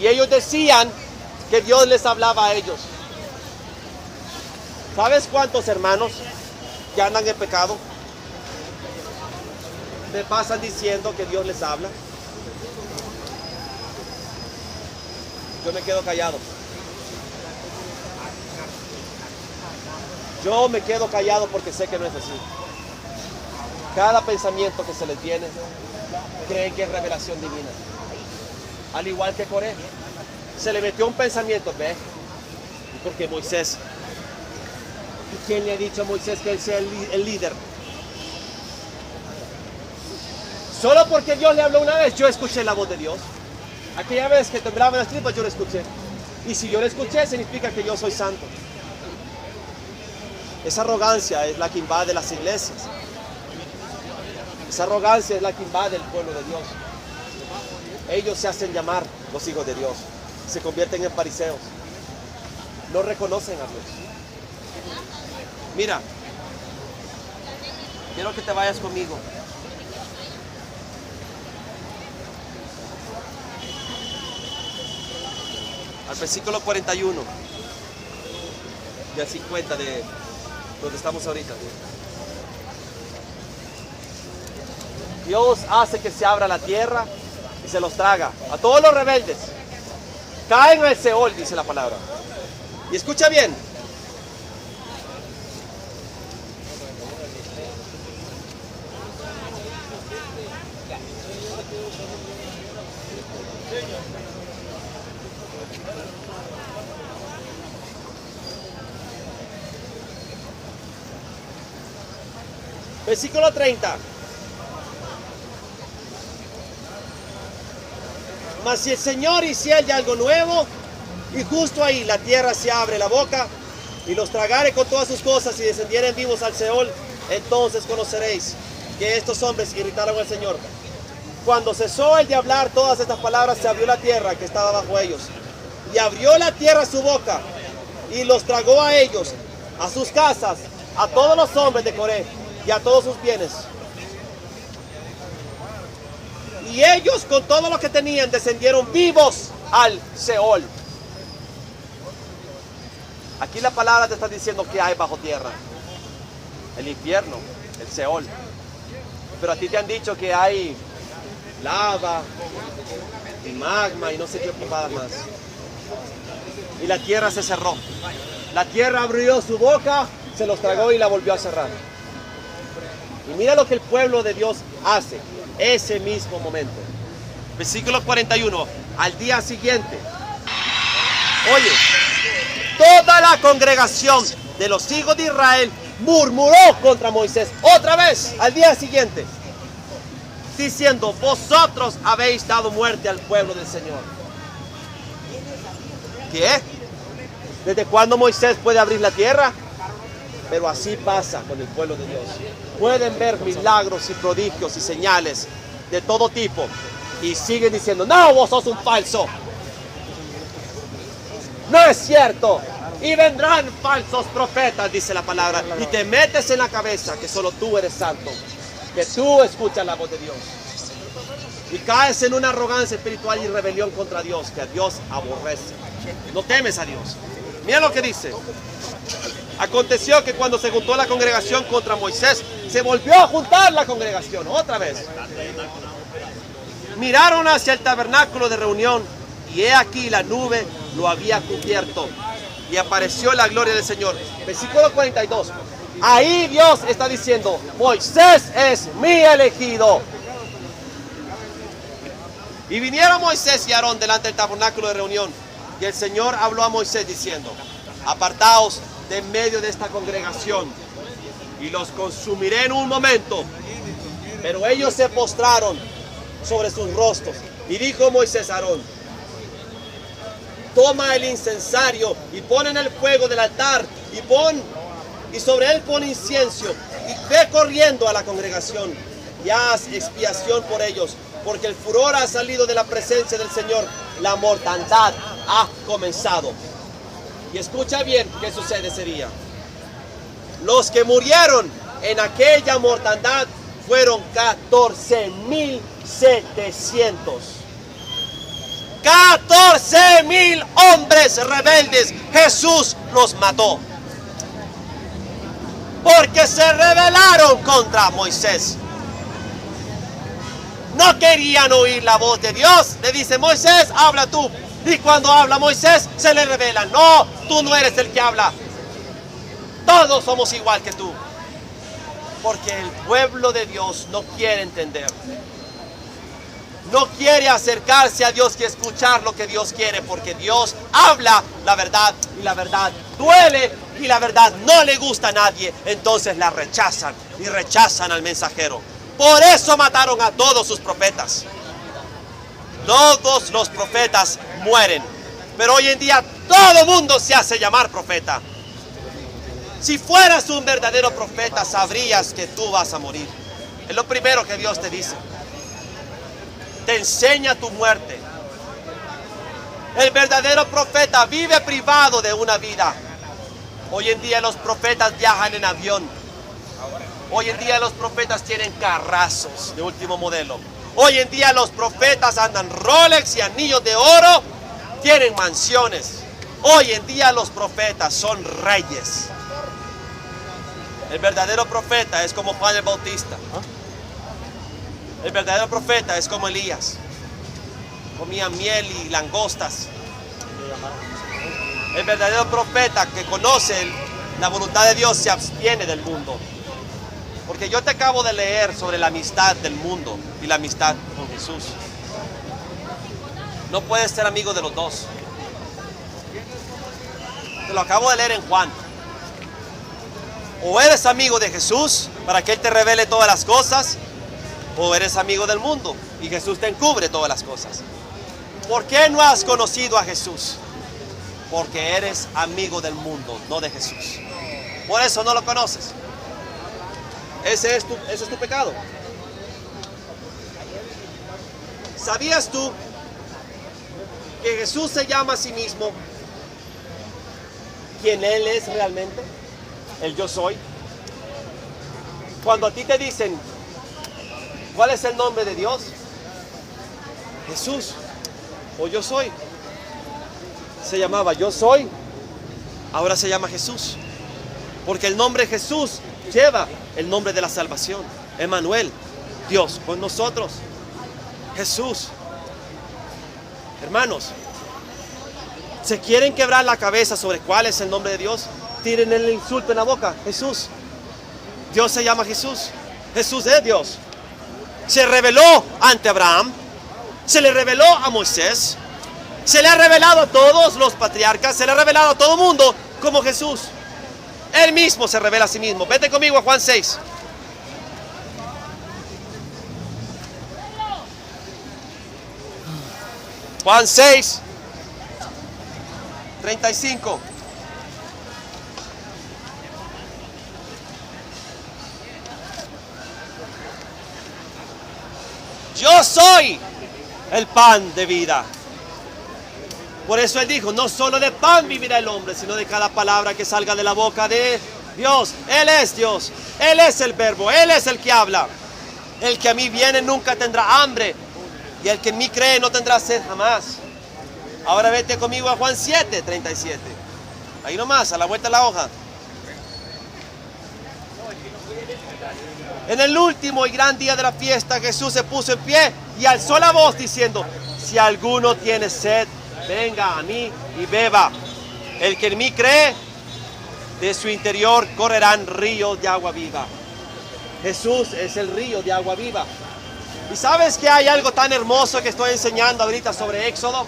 Y ellos decían que Dios les hablaba a ellos. ¿Sabes cuántos hermanos que andan en pecado me pasan diciendo que Dios les habla? Yo me quedo callado. Yo me quedo callado porque sé que no es así. Cada pensamiento que se les viene, creen que es revelación divina. Al igual que Coré, se le metió un pensamiento, ¿ve? Porque Moisés, ¿quién le ha dicho a Moisés que él sea el líder? Solo porque Dios le habló una vez, yo escuché la voz de Dios. Aquella vez que temblaban las tripas, yo lo escuché. Y si yo lo escuché, significa que yo soy santo. Esa arrogancia es la que invade las iglesias. Esa arrogancia es la que invade el pueblo de Dios. Ellos se hacen llamar los hijos de Dios. Se convierten en fariseos. No reconocen a Dios. Mira, quiero que te vayas conmigo. Al versículo 41 y al 50 de donde estamos ahorita. Dios hace que se abra la tierra y se los traga. A todos los rebeldes. Caen al Seol, dice la palabra. Y escucha bien. Versículo 30. Mas si el Señor hiciera ya algo nuevo, y justo ahí la tierra se abre la boca, y los tragare con todas sus cosas, y descendieren vivos al Seol, entonces conoceréis que estos hombres irritaron al Señor. Cuando cesó el de hablar todas estas palabras, se abrió la tierra que estaba bajo ellos, y abrió la tierra su boca, y los tragó a ellos, a sus casas, a todos los hombres de Coré, y a todos sus bienes. Y ellos con todo lo que tenían descendieron vivos al Seol. Aquí la palabra te está diciendo que hay bajo tierra. El infierno, el Seol. Pero a ti te han dicho que hay lava y magma y no sé qué ocupadas más. Y la tierra se cerró. La tierra abrió su boca, se los tragó y la volvió a cerrar. Y mira lo que el pueblo de Dios hace ese mismo momento. Versículo 41. Al día siguiente, oye, toda la congregación de los hijos de Israel murmuró contra Moisés otra vez al día siguiente, diciendo: vosotros habéis dado muerte al pueblo del Señor. ¿Qué? ¿Desde cuándo Moisés puede abrir la tierra? Pero así pasa con el pueblo de Dios. Pueden ver milagros y prodigios y señales de todo tipo y siguen diciendo: no, vos sos un falso. No es cierto. Y vendrán falsos profetas, dice la palabra, y te metes en la cabeza que solo tú eres santo, que tú escuchas la voz de Dios. Y caes en una arrogancia espiritual y rebelión contra Dios, que a Dios aborrece. No temes a Dios. Mira lo que dice. Aconteció que cuando se juntó la congregación contra Moisés, se volvió a juntar la congregación otra vez. Miraron hacia el tabernáculo de reunión, y he aquí la nube lo había cubierto, y apareció la gloria del Señor. Versículo 42. Ahí Dios está diciendo: Moisés es mi elegido. Y vinieron Moisés y Aarón delante del tabernáculo de reunión, y el Señor habló a Moisés diciendo: apartaos de en medio de esta congregación, y los consumiré en un momento. Pero ellos se postraron sobre sus rostros. Y dijo Moisés a Aarón: toma el incensario y pon en el fuego del altar, y sobre él pon incienso, y ve corriendo a la congregación, y haz expiación por ellos, porque el furor ha salido de la presencia del Señor, la mortandad ha comenzado. Y escucha bien qué sucede ese día. Los que murieron en aquella mortandad fueron 14.700. 14.000 hombres rebeldes. Jesús los mató, porque se rebelaron contra Moisés. No querían oír la voz de Dios. Le dice: Moisés, habla tú. Y cuando habla Moisés, se le revela: no, tú no eres el que habla. Todos somos igual que tú. Porque el pueblo de Dios no quiere entender. No quiere acercarse a Dios y escuchar lo que Dios quiere. Porque Dios habla la verdad, y la verdad duele, y la verdad no le gusta a nadie. Entonces la rechazan, y rechazan al mensajero. Por eso mataron a todos sus profetas. Todos los profetas mueren. Pero hoy en día todo mundo se hace llamar profeta. Si fueras un verdadero profeta, sabrías que tú vas a morir. Es lo primero que Dios te dice. Te enseña tu muerte. El verdadero profeta vive privado de una vida. Hoy en día los profetas viajan en avión. Hoy en día los profetas tienen carrazos de último modelo. Hoy en día los profetas andan Rolex y anillos de oro, tienen mansiones. Hoy en día los profetas son reyes. El verdadero profeta es como Juan el Bautista. El verdadero profeta es como Elías. Comía miel y langostas. El verdadero profeta que conoce la voluntad de Dios se abstiene del mundo. Porque yo te acabo de leer sobre la amistad del mundo y la amistad con Jesús. No puedes ser amigo de los dos. Te lo acabo de leer en Juan. O eres amigo de Jesús para que Él te revele todas las cosas, o eres amigo del mundo y Jesús te encubre todas las cosas. ¿Por qué no has conocido a Jesús? Porque eres amigo del mundo, no de Jesús. Por eso no lo conoces. Ese es tu pecado. ¿Sabías tú que Jesús se llama a sí mismo quien Él es realmente? El yo soy. Cuando a ti te dicen, ¿cuál es el nombre de Dios? Jesús, o yo soy. Se llamaba yo soy, ahora se llama Jesús. Porque el nombre Jesús lleva el nombre de la salvación. Emmanuel, Dios con nosotros. Jesús. Hermanos, ¿se quieren quebrar la cabeza sobre cuál es el nombre de Dios? Tiren el insulto en la boca. Jesús. Dios se llama Jesús. Jesús es Dios. Se reveló ante Abraham. Se le reveló a Moisés. Se le ha revelado a todos los patriarcas. Se le ha revelado a todo el mundo como Jesús. Él mismo se revela a sí mismo. Vete conmigo a Juan 6. Juan 6, 35. Yo soy el pan de vida. Por eso Él dijo, no solo de pan vivirá el hombre, sino de cada palabra que salga de la boca de Dios. Él es Dios, Él es el verbo, Él es el que habla. El que a mí viene nunca tendrá hambre, y el que en mí cree no tendrá sed jamás. Ahora vete conmigo a Juan 7, 37. Ahí nomás, a la vuelta de la hoja. En el último y gran día de la fiesta, Jesús se puso en pie y alzó la voz diciendo, si alguno tiene sed, venga a mí y beba. El que en mí cree, de su interior correrán ríos de agua viva. Jesús es el río de agua viva. ¿Y sabes que hay algo tan hermoso que estoy enseñando ahorita sobre Éxodo?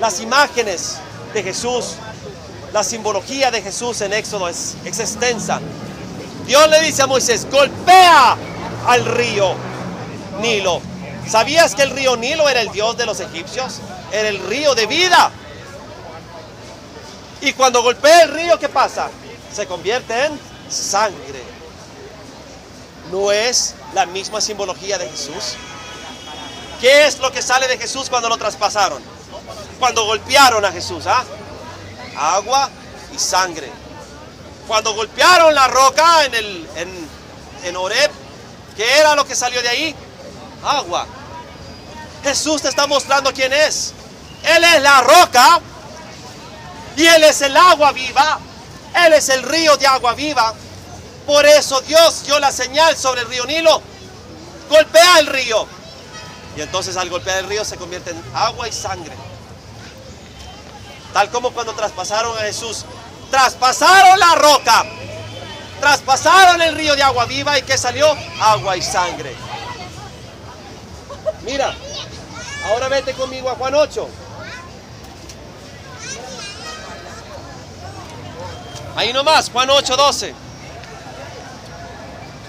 Las imágenes de Jesús, la simbología de Jesús en Éxodo es extensa. Dios le dice a Moisés, golpea al río Nilo. ¿Sabías que el río Nilo era el dios de los egipcios? Era el río de vida. Y cuando golpea el río, ¿qué pasa? Se convierte en sangre. ¿No es la misma simbología de Jesús? ¿Qué es lo que sale de Jesús cuando lo traspasaron? Cuando golpearon a Jesús, agua y sangre. Cuando golpearon la roca en Horeb, ¿qué era lo que salió de ahí? Agua. Jesús te está mostrando quién es. Él es la roca y Él es el agua viva. Él es el río de agua viva. Por eso Dios dio la señal sobre el río Nilo. Golpea el río. Y entonces al golpear el río se convierte en agua y sangre. Tal como cuando traspasaron a Jesús. Traspasaron la roca. Traspasaron el río de agua viva. ¿Y qué salió? Agua y sangre. Mira. Ahora vete conmigo a Juan 8. Ahí nomás, Juan 8, 12.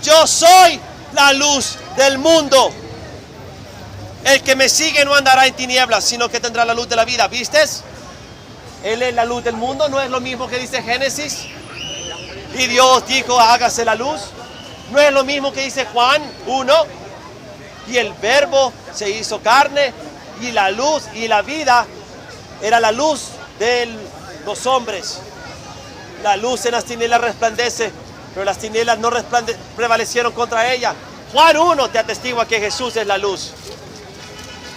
Yo soy la luz del mundo. El que me sigue no andará en tinieblas, sino que tendrá la luz de la vida. ¿Vistes? Él es la luz del mundo. ¿No es lo mismo que dice Génesis? Y Dios dijo, hágase la luz. ¿No es lo mismo que dice Juan 1? Y el verbo se hizo carne, y la luz y la vida era la luz de los hombres. La luz en las tinieblas resplandece, pero las tinieblas no prevalecieron contra ella. Juan 1 te atestigua que Jesús es la luz.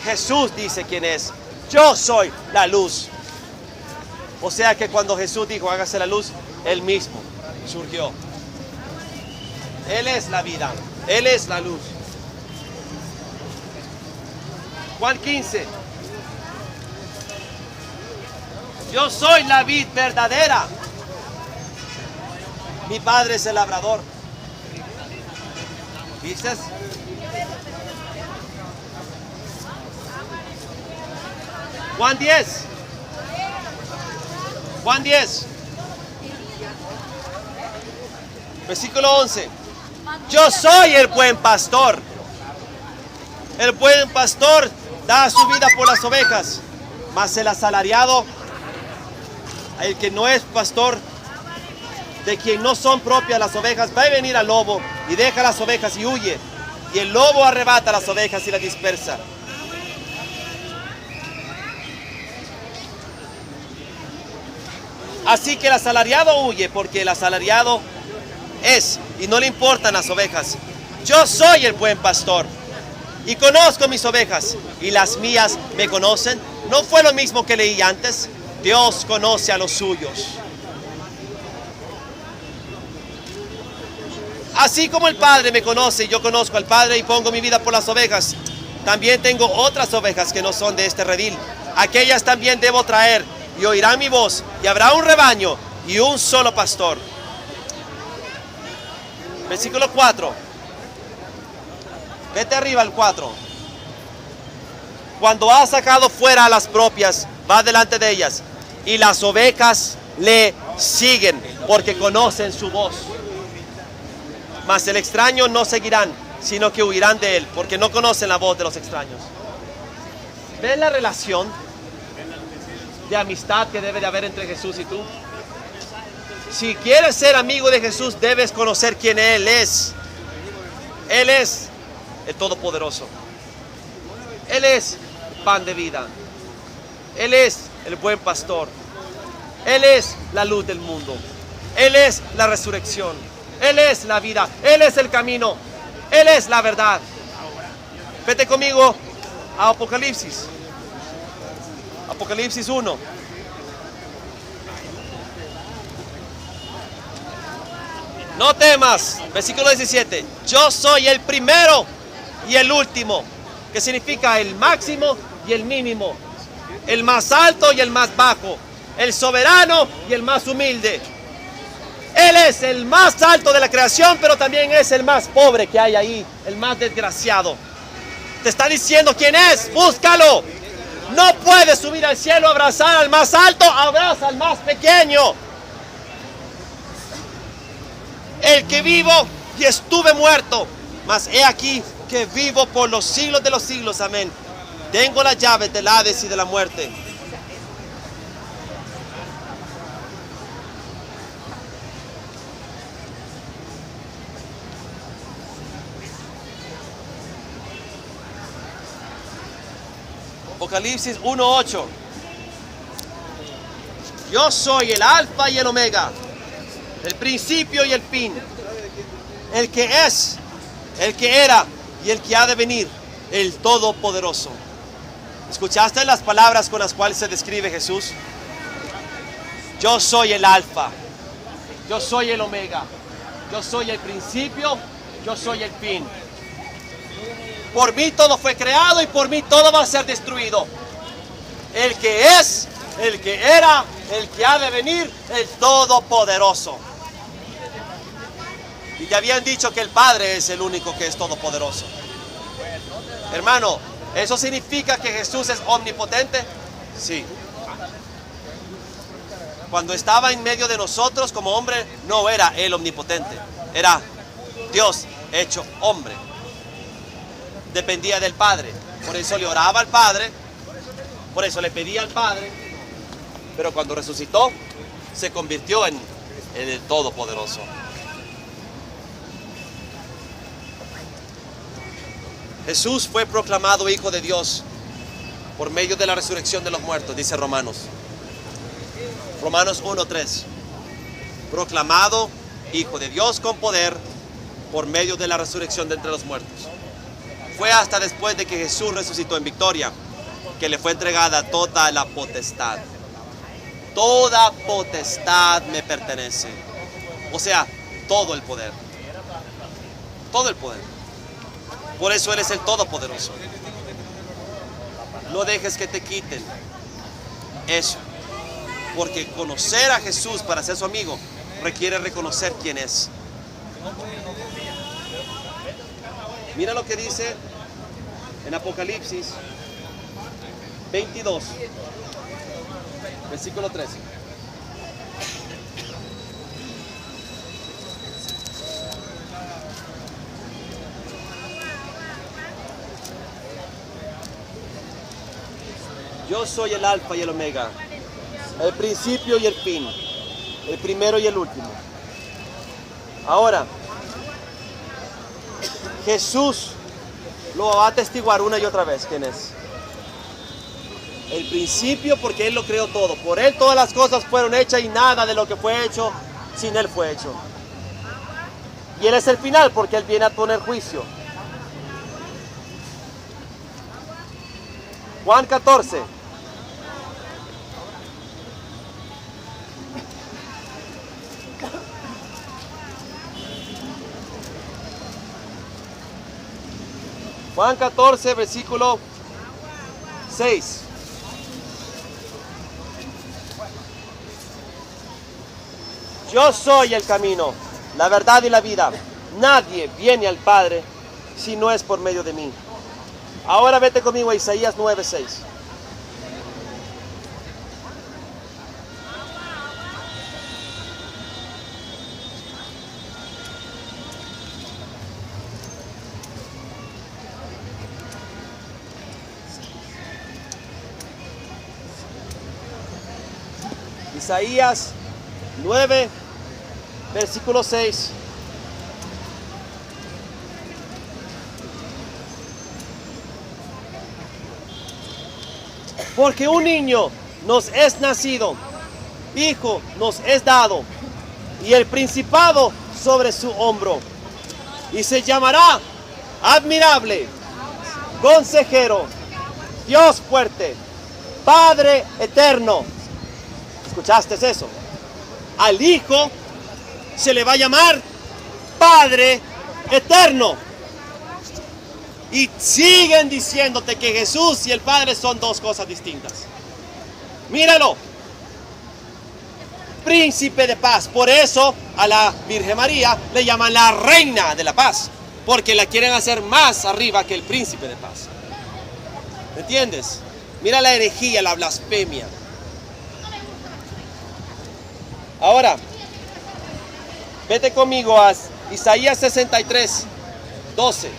Jesús dice quién es. Yo soy la luz. O sea que cuando Jesús dijo hágase la luz, Él mismo surgió. Él es la vida, Él es la luz. Juan 15. Yo soy la vid verdadera. Mi padre es el labrador. ¿Viste? Juan 10. Juan 10. Versículo 11. Yo soy el buen pastor. El buen pastor da su vida por las ovejas, mas el asalariado, el que no es pastor, de quien no son propias las ovejas, va a venir al lobo y deja las ovejas y huye. Y el lobo arrebata las ovejas y las dispersa. Así que el asalariado huye, porque el asalariado es y no le importan las ovejas. Yo soy el buen pastor y conozco mis ovejas y las mías me conocen. ¿No fue lo mismo que leí antes? Dios conoce a los suyos. Así como el Padre me conoce, yo conozco al Padre y pongo mi vida por las ovejas. También tengo otras ovejas que no son de este redil. Aquellas también debo traer y oirán mi voz, y habrá un rebaño y un solo pastor. Versículo 4. Vete arriba al 4. Cuando ha sacado fuera a las propias, va delante de ellas, y las ovejas le siguen, porque conocen su voz. Mas el extraño no seguirán, sino que huirán de él, porque no conocen la voz de los extraños. ¿Ven la relación de amistad que debe de haber entre Jesús y tú? Si quieres ser amigo de Jesús, debes conocer quién Él es. Él es el Todopoderoso. Él es el pan de vida. Él es el buen pastor. Él es la luz del mundo. Él es la resurrección. Él es la vida. Él es el camino. Él es la verdad. Vete conmigo a Apocalipsis. Apocalipsis 1. No temas, versículo 17. Yo soy el primero y el último, que significa el máximo y el mínimo, el más alto y el más bajo, el soberano y el más humilde. Él es el más alto de la creación, pero también es el más pobre que hay ahí, el más desgraciado. Te está diciendo quién es, búscalo. No puedes subir al cielo, abrazar al más alto, abraza al más pequeño. El que vivo y estuve muerto, mas he aquí que vivo por los siglos de los siglos, amén. Tengo las llaves del Hades y de la muerte. Apocalipsis 1:8. Yo soy el alfa y el omega, el principio y el fin, el que es, el que era y el que ha de venir, el Todopoderoso. ¿Escuchaste las palabras con las cuales se describe Jesús? Yo soy el alfa, yo soy el omega, yo soy el principio, yo soy el fin. Por mí todo fue creado y por mí todo va a ser destruido. El que es, el que era, el que ha de venir, el Todopoderoso. Y te habían dicho que el Padre es el único que es todopoderoso. Hermano, ¿eso significa que Jesús es omnipotente? Sí. Cuando estaba en medio de nosotros como hombre, no era Él omnipotente. Era Dios hecho hombre. Dependía del Padre. Por eso le oraba al Padre. Por eso le pedía al Padre. Pero cuando resucitó, se convirtió en el Todopoderoso. Jesús fue proclamado Hijo de Dios por medio de la resurrección de los muertos, dice Romanos. Romanos 1:3. Proclamado Hijo de Dios con poder por medio de la resurrección de entre los muertos. Fue hasta después de que Jesús resucitó en victoria que le fue entregada toda la potestad. toda potestad me pertenece. O sea, todo el poder. Todo el poder. Por eso Él es el Todopoderoso. No dejes que te quiten eso. Porque conocer a Jesús para ser su amigo requiere reconocer quién es. Mira lo que dice en Apocalipsis 22, versículo 13. Yo soy el Alfa y el Omega, el principio y el fin, el primero y el último. Ahora, Jesús lo va a atestiguar una y otra vez quién es. El principio, porque Él lo creó todo. Por Él todas las cosas fueron hechas y nada de lo que fue hecho sin Él fue hecho. Y Él es el final, porque Él viene a poner juicio. Juan 14. Juan 14, versículo 6. Yo soy el camino, la verdad y la vida. Nadie viene al Padre si no es por medio de mí. Ahora vete conmigo a Isaías 9:6. Isaías 9, versículo 6. Porque un niño nos es nacido, hijo nos es dado, y el principado sobre su hombro. Y se llamará admirable, consejero, Dios fuerte, Padre eterno. ¿Escuchaste eso? Al Hijo se le va a llamar Padre eterno. Y siguen diciéndote que Jesús y el Padre son dos cosas distintas. Míralo. Príncipe de paz. Por eso a la Virgen María le llaman la Reina de la Paz. Porque la quieren hacer más arriba que el Príncipe de Paz. ¿Me entiendes? Mira la herejía, la blasfemia. Ahora, vete conmigo a Isaías 63, 12.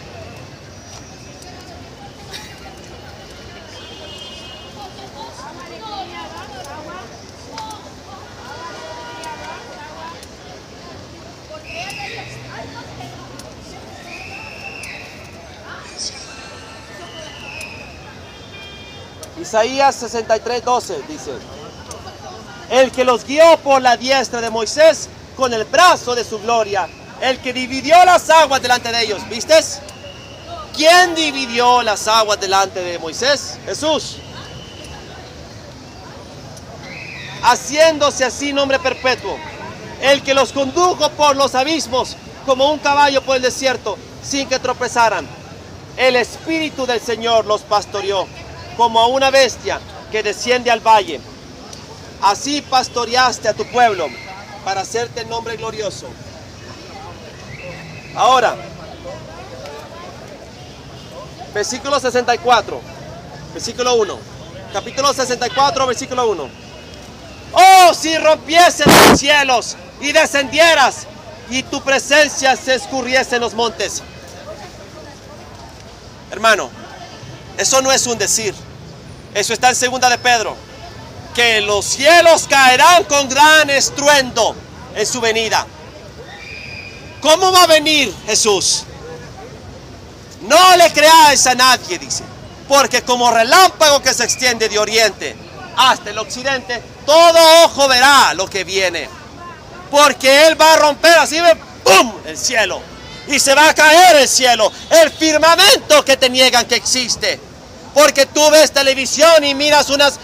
Isaías 63, 12 dice: el que los guió por la diestra de Moisés con el brazo de su gloria, el que dividió las aguas delante de ellos. ¿Viste? ¿Quién dividió las aguas delante de Moisés? Jesús. Haciéndose así nombre perpetuo, el que los condujo por los abismos como un caballo por el desierto, sin que tropezaran. El Espíritu del Señor los pastoreó como a una bestia que desciende al valle. Así pastoreaste a tu pueblo para hacerte el nombre glorioso. Ahora, versículo 64, versículo 1. Capítulo 64, versículo 1. Oh, si rompiesen los cielos y descendieras, y tu presencia se escurriese en los montes. Hermano, eso no es un decir. Eso está en 2 de Pedro. Que los cielos caerán con gran estruendo en su venida. ¿Cómo va a venir Jesús? No le creáis a nadie, dice. Porque como relámpago que se extiende de oriente hasta el occidente, todo ojo verá lo que viene. Porque Él va a romper así, ¡pum!, el cielo. Y se va a caer el cielo, el firmamento que te niegan que existe. Porque tú ves televisión y miras unas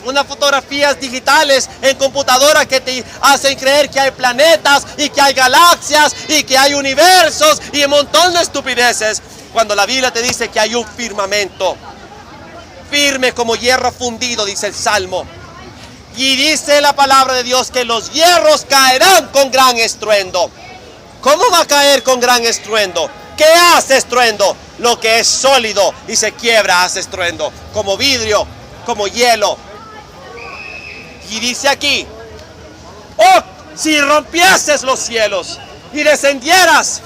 unas fotografías digitales en computadora que te hacen creer que hay planetas y que hay galaxias y que hay universos y un montón de estupideces, cuando la Biblia te dice que hay un firmamento firme como hierro fundido, dice el Salmo. Y dice la palabra de Dios que los hierros caerán con gran estruendo. ¿Cómo va a caer con gran estruendo? ¿Qué hace estruendo? Lo que es sólido y se quiebra hace estruendo, como vidrio, como hielo. Y dice aquí: oh, si rompieses los cielos y descendieras,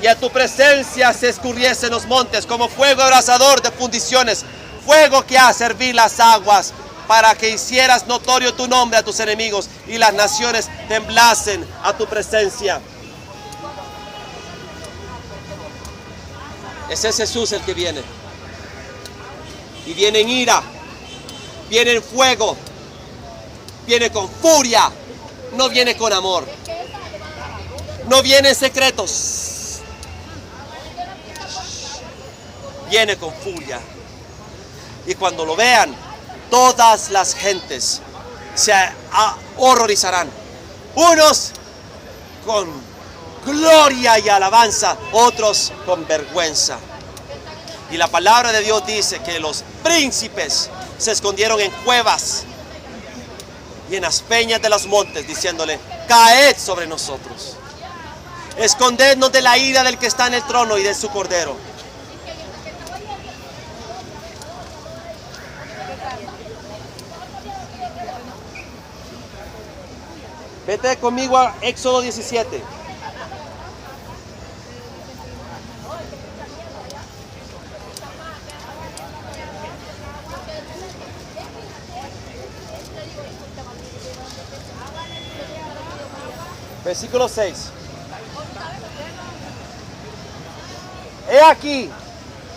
y a tu presencia se escurriesen los montes como fuego abrasador de fundiciones, fuego que hace hervir las aguas, para que hicieras notorio tu nombre a tus enemigos y las naciones temblasen a tu presencia. Ese es Jesús el que viene. Y viene en ira, viene en fuego, viene con furia, no viene con amor, no viene en secretos, viene con furia. Y cuando lo vean, todas las gentes se horrorizarán. Unos con gloria y alabanza, otros con vergüenza. Y la palabra de Dios dice que los príncipes se escondieron en cuevas y en las peñas de los montes, diciéndole: caed sobre nosotros, escondednos de la ira del que está en el trono y de su cordero. Vete conmigo a Éxodo 17. Versículo 6. He aquí,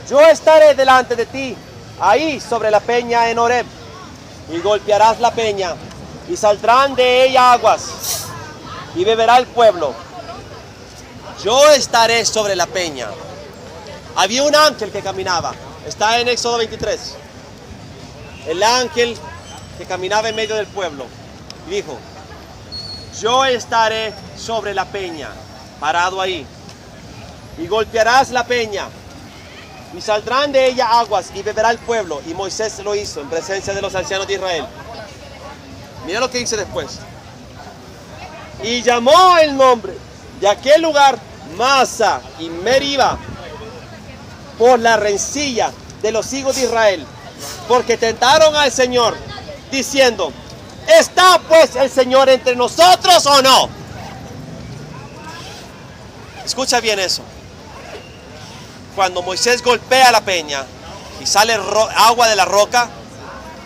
yo estaré delante de ti, ahí sobre la peña en Horeb, y golpearás la peña, y saldrán de ella aguas, y beberá el pueblo. Yo estaré sobre la peña. Había un ángel que caminaba, está en Éxodo 23. El ángel que caminaba en medio del pueblo, y dijo: yo estaré sobre la peña, parado ahí, y golpearás la peña, y saldrán de ella aguas, y beberá el pueblo. Y Moisés lo hizo en presencia de los ancianos de Israel. Mira lo que dice después. Y llamó el nombre de aquel lugar Masa y Meriba, por la rencilla de los hijos de Israel, porque tentaron al Señor, diciendo: ¿está pues el Señor entre nosotros o no? Escucha bien eso. Cuando Moisés golpea la peña y sale agua de la roca,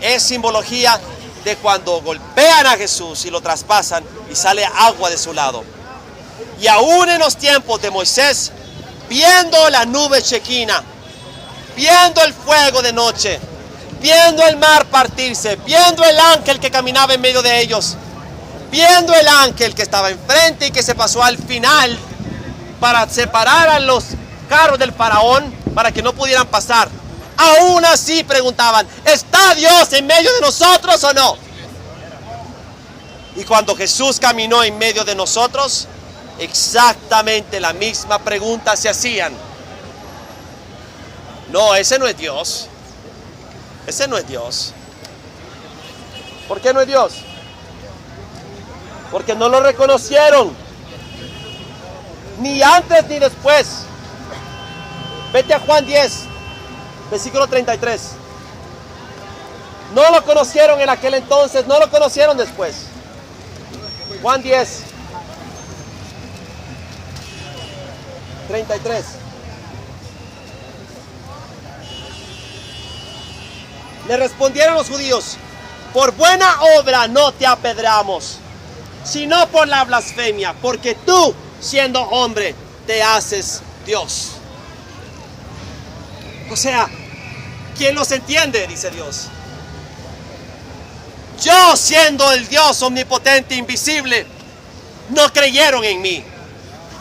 es simbología de cuando golpean a Jesús y lo traspasan y sale agua de su lado. Y aún en los tiempos de Moisés, viendo la nube chequina, viendo el fuego de noche, viendo el mar partirse, viendo el ángel que caminaba en medio de ellos, viendo el ángel que estaba enfrente y que se pasó al final para separar a los carros del faraón para que no pudieran pasar, aún así preguntaban: ¿está Dios en medio de nosotros o no? Y cuando Jesús caminó en medio de nosotros, exactamente la misma pregunta se hacían. No, ese no es Dios. Ese no es Dios. ¿Por qué no es Dios? Porque no lo reconocieron, ni antes ni después. Vete a Juan 10, versículo 33. No lo conocieron en aquel entonces, no lo conocieron después. Juan 10, 33. Le respondieron los judíos: por buena obra no te apedreamos, sino por la blasfemia, porque tú, siendo hombre, te haces Dios. O sea, ¿quién los entiende? Dice Dios. Yo, siendo el Dios omnipotente, invisible, no creyeron en mí.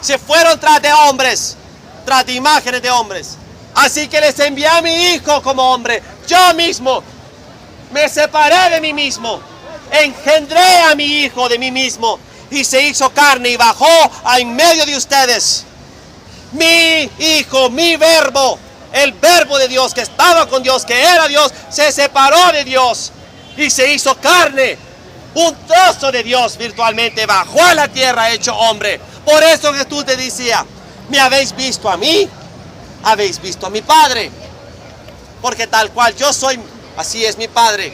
Se fueron tras de hombres, tras de imágenes de hombres. Así que les envié a mi hijo como hombre, yo mismo. Me separé de mí mismo. Engendré a mi hijo de mí mismo. Y se hizo carne y bajó en medio de ustedes. Mi hijo, mi verbo, el verbo de Dios que estaba con Dios, que era Dios, se separó de Dios y se hizo carne. Un trozo de Dios virtualmente bajó a la tierra hecho hombre. Por eso Jesús te decía, me habéis visto a mí, habéis visto a mi Padre. Porque tal cual yo soy, así es mi Padre.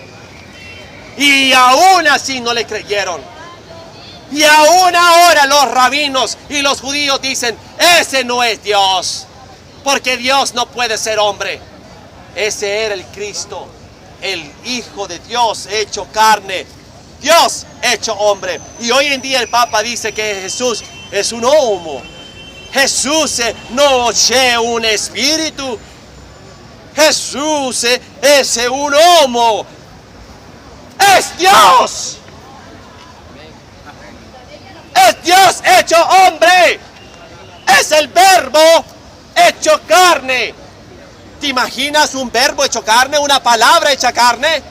Y aún así no le creyeron. Y aún ahora los rabinos y los judíos dicen, ese no es Dios. Porque Dios no puede ser hombre. Ese era el Cristo, el Hijo de Dios hecho carne. Dios hecho hombre. Y hoy en día el Papa dice que Jesús es un homo. Jesús no es un espíritu. Jesús es un homo. Es Dios. Es Dios hecho hombre. Es el verbo hecho carne. ¿Te imaginas un verbo hecho carne? Una palabra hecha carne.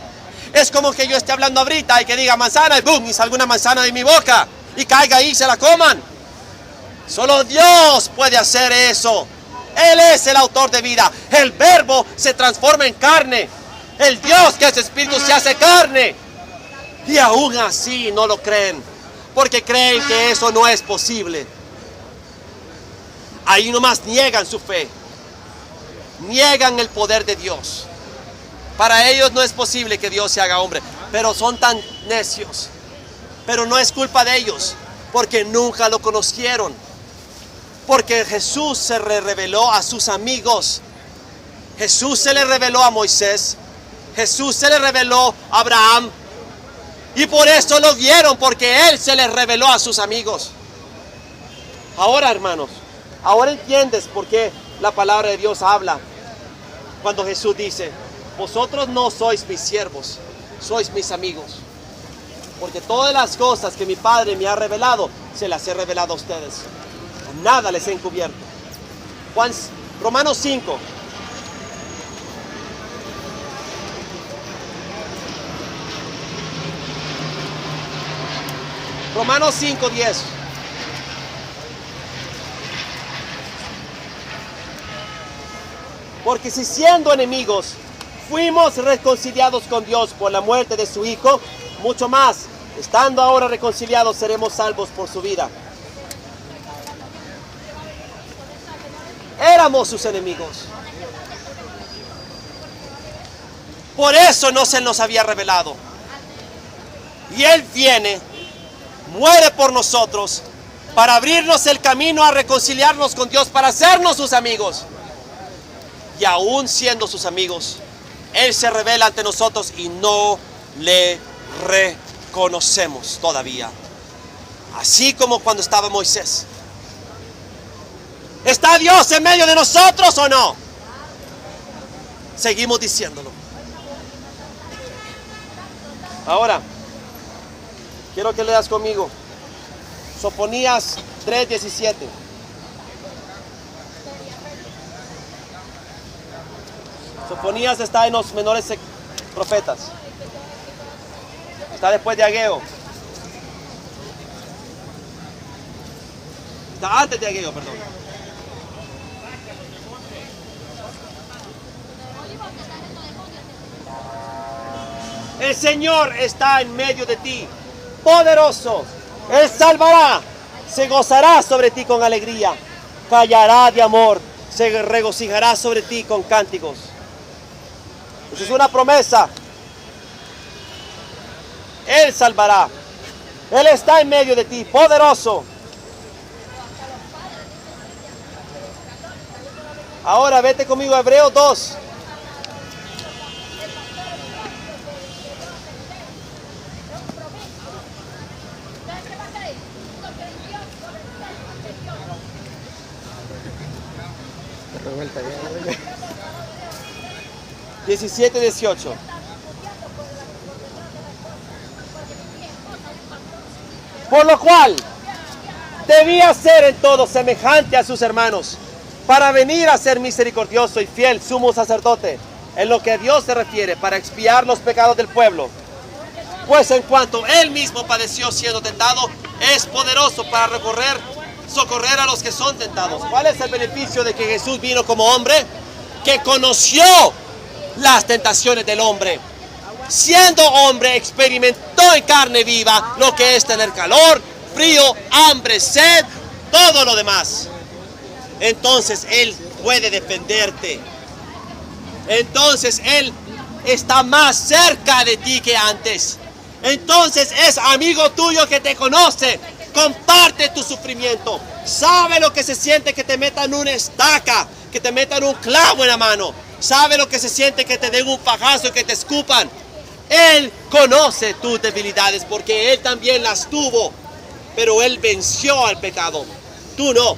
Es como que yo esté hablando ahorita y que diga manzana y boom, y salga una manzana de mi boca y caiga ahí y se la coman. Solo Dios puede hacer eso. Él es el autor de vida. El verbo se transforma en carne. El Dios que es espíritu se hace carne. Y aún así no lo creen. Porque creen que eso no es posible. Ahí nomás niegan su fe. Niegan el poder de Dios. Para ellos no es posible que Dios se haga hombre. Pero son tan necios. Pero no es culpa de ellos. Porque nunca lo conocieron. Porque Jesús se le reveló a sus amigos. Jesús se le reveló a Moisés. Jesús se le reveló a Abraham. Y por eso lo vieron, porque Él se les reveló a sus amigos. Ahora, hermanos, ahora entiendes por qué la palabra de Dios habla. Cuando Jesús dice, vosotros no sois mis siervos, sois mis amigos. Porque todas las cosas que mi Padre me ha revelado, se las he revelado a ustedes. Nada les he encubierto. Romanos 5. Romanos 5:10. Porque si siendo enemigos fuimos reconciliados con Dios por la muerte de su Hijo, mucho más, estando ahora reconciliados, seremos salvos por su vida. Éramos sus enemigos. Por eso no se nos había revelado. Y Él viene, muere por nosotros, para abrirnos el camino a reconciliarnos con Dios, para hacernos sus amigos. Y aún siendo sus amigos, Él se revela ante nosotros y no le reconocemos todavía. Así como cuando estaba Moisés. ¿Está Dios en medio de nosotros o no? Seguimos diciéndolo. Ahora, quiero que leas conmigo Sofonías 3:17. Sofonías está en los menores profetas. Está después de Ageo. Está antes de Ageo, perdón. El Señor está en medio de ti, poderoso. Él salvará, se gozará sobre ti con alegría, callará de amor, se regocijará sobre ti con cánticos. Esa es una promesa. Él salvará. Él está en medio de ti, poderoso. Ahora vete conmigo a Hebreos 2. Revuelta ya. 17-18. Por lo cual debía ser en todo semejante a sus hermanos, para venir a ser misericordioso y fiel sumo sacerdote, en lo que a Dios se refiere para expiar los pecados del pueblo. Pues en cuanto Él mismo padeció siendo tentado, es poderoso para socorrer a los que son tentados. ¿Cuál es el beneficio de que Jesús vino como hombre? Que conoció las tentaciones del hombre. Siendo hombre, experimentó en carne viva lo que es tener calor, frío, hambre, sed, todo lo demás. Entonces Él puede defenderte. Entonces Él está más cerca de ti que antes. Entonces es amigo tuyo que te conoce. Comparte tu sufrimiento. Sabe lo que se siente que te metan una estaca, que te metan un clavo en la mano. Sabe lo que se siente que te den un fajazo y que te escupan. Él conoce tus debilidades porque Él también las tuvo. Pero Él venció al pecado. Tú no.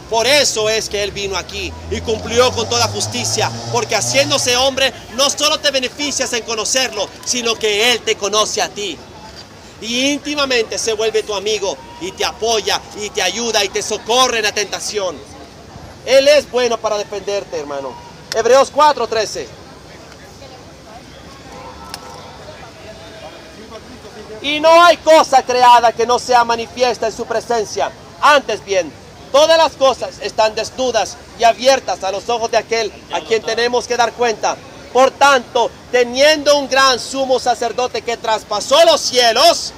Por eso es que Él vino aquí y cumplió con toda justicia. Porque haciéndose hombre, no solo te beneficias en conocerlo, sino que Él te conoce a ti. Y íntimamente se vuelve tu amigo y te apoya y te ayuda y te socorre en la tentación. Él es bueno para defenderte, hermano. Hebreos 4:13. Y no hay cosa creada que no sea manifiesta en su presencia. Antes bien, todas las cosas están desnudas y abiertas a los ojos de aquel a quien tenemos que dar cuenta. Por tanto, teniendo un gran sumo sacerdote que traspasó los cielos,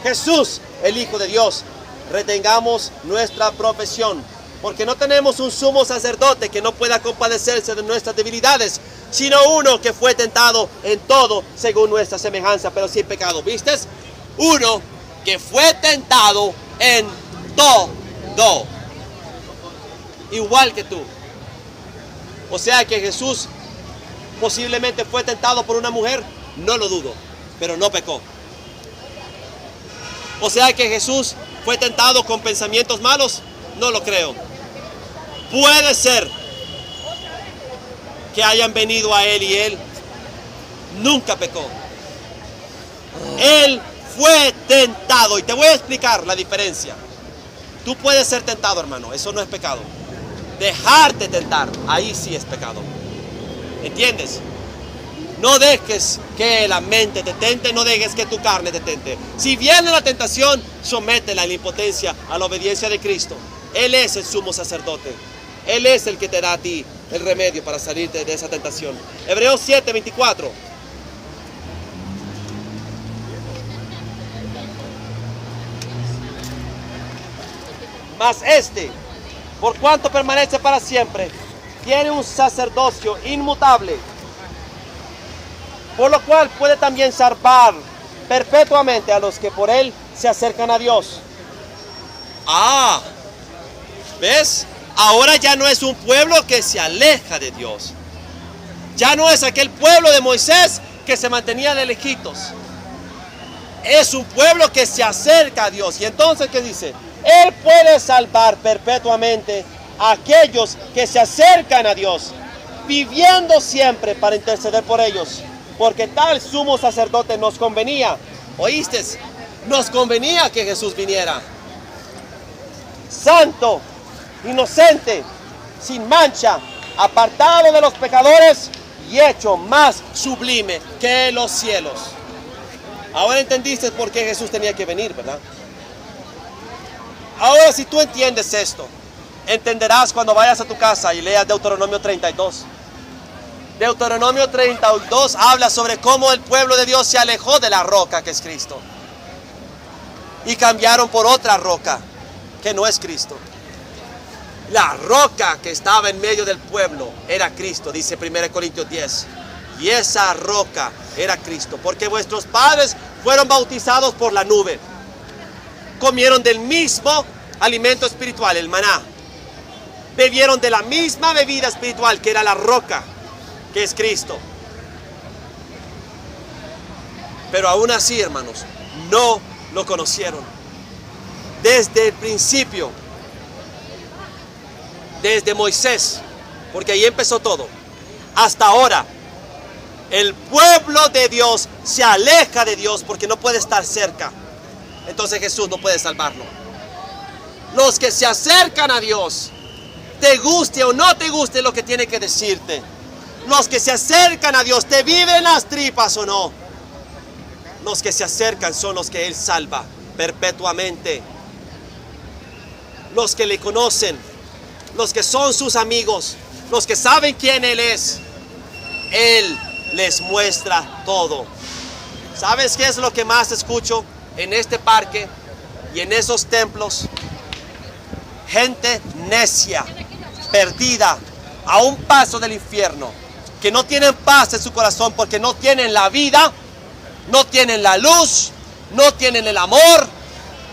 Jesús, el Hijo de Dios, retengamos nuestra profesión. Porque no tenemos un sumo sacerdote que no pueda compadecerse de nuestras debilidades, sino uno que fue tentado en todo según nuestra semejanza, pero sin pecado. ¿Viste? Uno que fue tentado en todo, igual que tú. O sea que Jesús posiblemente fue tentado por una mujer, no lo dudo, pero no pecó. O sea que Jesús fue tentado con pensamientos malos, no lo creo. Puede ser que hayan venido a Él y Él nunca pecó. Él fue tentado y te voy a explicar la diferencia. Tú puedes ser tentado, hermano, eso no es pecado. Dejarte tentar, ahí sí es pecado. ¿Entiendes? No dejes que la mente te tente, no dejes que tu carne te tente. Si viene la tentación, sométela en la impotencia a la obediencia de Cristo. Él es el sumo sacerdote. Él es el que te da a ti el remedio para salirte de esa tentación. Hebreos 7:24. Mas por cuanto permanece para siempre, tiene un sacerdocio inmutable, por lo cual puede también salvar perpetuamente a los que por Él se acercan a Dios. ¿Ves? Ahora ya no es un pueblo que se aleja de Dios. Ya no es aquel pueblo de Moisés que se mantenía de lejitos. Es un pueblo que se acerca a Dios. Y entonces, ¿qué dice? Él puede salvar perpetuamente a aquellos que se acercan a Dios, viviendo siempre para interceder por ellos. Porque tal sumo sacerdote nos convenía. ¿Oíste? Nos convenía que Jesús viniera. Santo, inocente, sin mancha, apartado de los pecadores y hecho más sublime que los cielos. Ahora entendiste por qué Jesús tenía que venir, ¿verdad? Ahora, si tú entiendes esto, entenderás cuando vayas a tu casa y leas Deuteronomio 32. Deuteronomio 32 habla sobre cómo el pueblo de Dios se alejó de la roca que es Cristo y cambiaron por otra roca que no es Cristo. La roca que estaba en medio del pueblo era Cristo, dice 1 Corintios 10. Y esa roca era Cristo, porque vuestros padres fueron bautizados por la nube. Comieron del mismo alimento espiritual, el maná. Bebieron de la misma bebida espiritual que era la roca, que es Cristo. Pero aún así, hermanos, no lo conocieron. Desde el principio, desde Moisés, porque ahí empezó todo, hasta ahora, el pueblo de Dios se aleja de Dios porque no puede estar cerca. Entonces Jesús no puede salvarlo. Los que se acercan a Dios, te guste o no te guste lo que tiene que decirte, Los que se acercan a Dios, ¿te viven las tripas o no? Los que se acercan son los que Él salva perpetuamente. Los que le conocen, los que son sus amigos, los que saben quién Él es, Él les muestra todo. ¿Sabes qué es lo que más escucho en este parque y en esos templos? Gente necia, perdida, a un paso del infierno, que no tienen paz en su corazón porque no tienen la vida, no tienen la luz, no tienen el amor,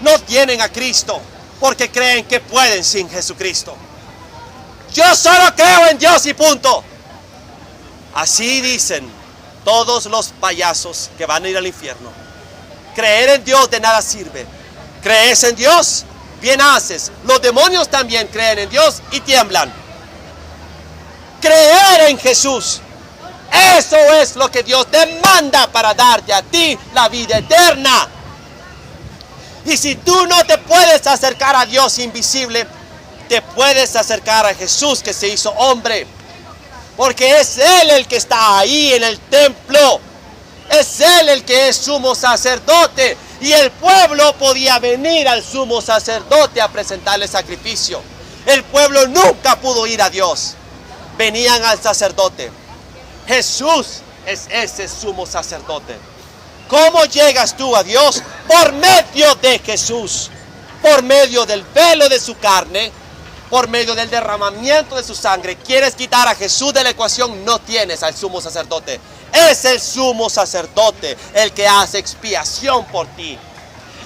no tienen a Cristo, porque creen que pueden sin Jesucristo. Yo solo creo en Dios y punto. Así dicen todos los payasos que van a ir al infierno. Creer en Dios de nada sirve. ¿Crees en Dios? Bien haces. Los demonios también creen en Dios y tiemblan. Creer en Jesús, eso es lo que Dios demanda para darte a ti la vida eterna. Y si tú no te puedes acercar a Dios invisible, te puedes acercar a Jesús que se hizo hombre. Porque es Él el que está ahí en el templo. Es Él el que es sumo sacerdote. Y el pueblo podía venir al sumo sacerdote a presentarle sacrificio. El pueblo nunca pudo ir a Dios. Venían al sacerdote. Jesús es ese sumo sacerdote. ¿Cómo llegas tú a Dios? Por medio de Jesús. Por medio del velo de su carne. Por medio del derramamiento de su sangre. ¿Quieres quitar a Jesús de la ecuación? No tienes al sumo sacerdote. Es el sumo sacerdote el que hace expiación por ti.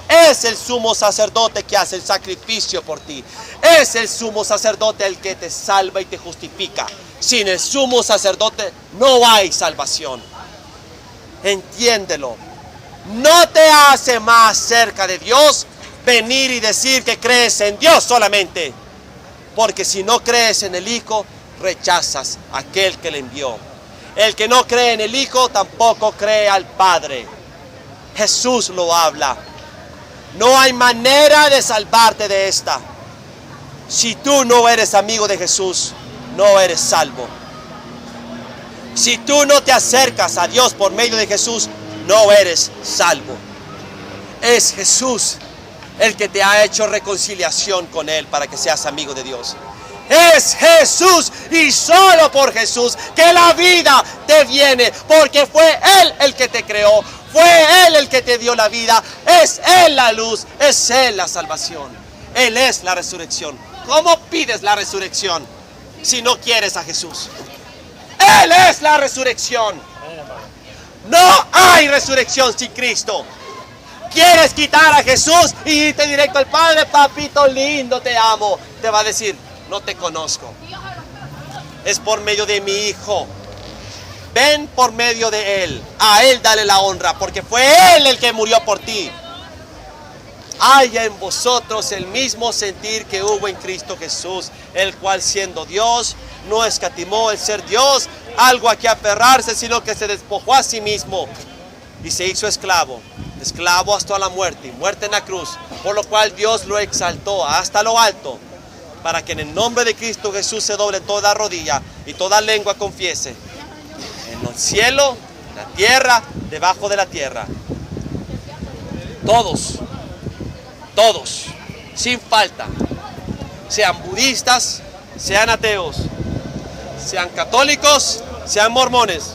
Es el sumo sacerdote que hace el sacrificio por ti. Es el sumo sacerdote el que te salva y te justifica. Sin el sumo sacerdote no hay salvación. Entiéndelo. No te hace más cerca de Dios venir y decir que crees en Dios solamente. Porque si no crees en el Hijo, rechazas a aquel que le envió. El que no cree en el Hijo tampoco cree al Padre. Jesús lo habla. No hay manera de salvarte de esta. Si tú no eres amigo de Jesús, no eres salvo. Si tú no te acercas a Dios por medio de Jesús, no eres salvo. Es Jesús el que te ha hecho reconciliación con Él para que seas amigo de Dios. Es Jesús y solo por Jesús que la vida te viene, porque fue Él el que te creó, fue Él el que te dio la vida, es Él la luz, es Él la salvación, Él es la resurrección. ¿Cómo pides la resurrección si no quieres a Jesús? Él es la resurrección. No hay resurrección sin Cristo. ¿Quieres quitar a Jesús y irte directo al Padre? Papito lindo, te amo. Te va a decir, no te conozco. Es por medio de mi Hijo. Ven por medio de Él. A Él dale la honra, porque fue Él el que murió por ti. Haya en vosotros el mismo sentir que hubo en Cristo Jesús, el cual siendo Dios, no escatimó el ser Dios, algo a que aferrarse, sino que se despojó a sí mismo y se hizo esclavo. Esclavo hasta la muerte, y muerte en la cruz, por lo cual Dios lo exaltó hasta lo alto, para que en el nombre de Cristo Jesús se doble toda rodilla y toda lengua confiese, en el cielo, en la tierra, debajo de la tierra. Todos, sin falta, sean budistas, sean ateos, sean católicos, sean mormones,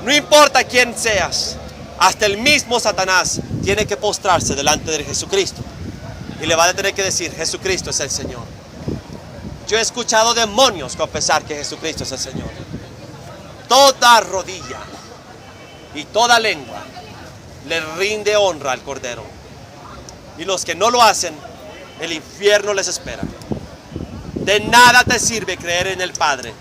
no importa quién seas. Hasta el mismo Satanás tiene que postrarse delante de Jesucristo. Y le va a tener que decir, Jesucristo es el Señor. Yo he escuchado demonios confesar que Jesucristo es el Señor. Toda rodilla y toda lengua le rinde honra al Cordero. Y los que no lo hacen, el infierno les espera. De nada te sirve creer en el Padre.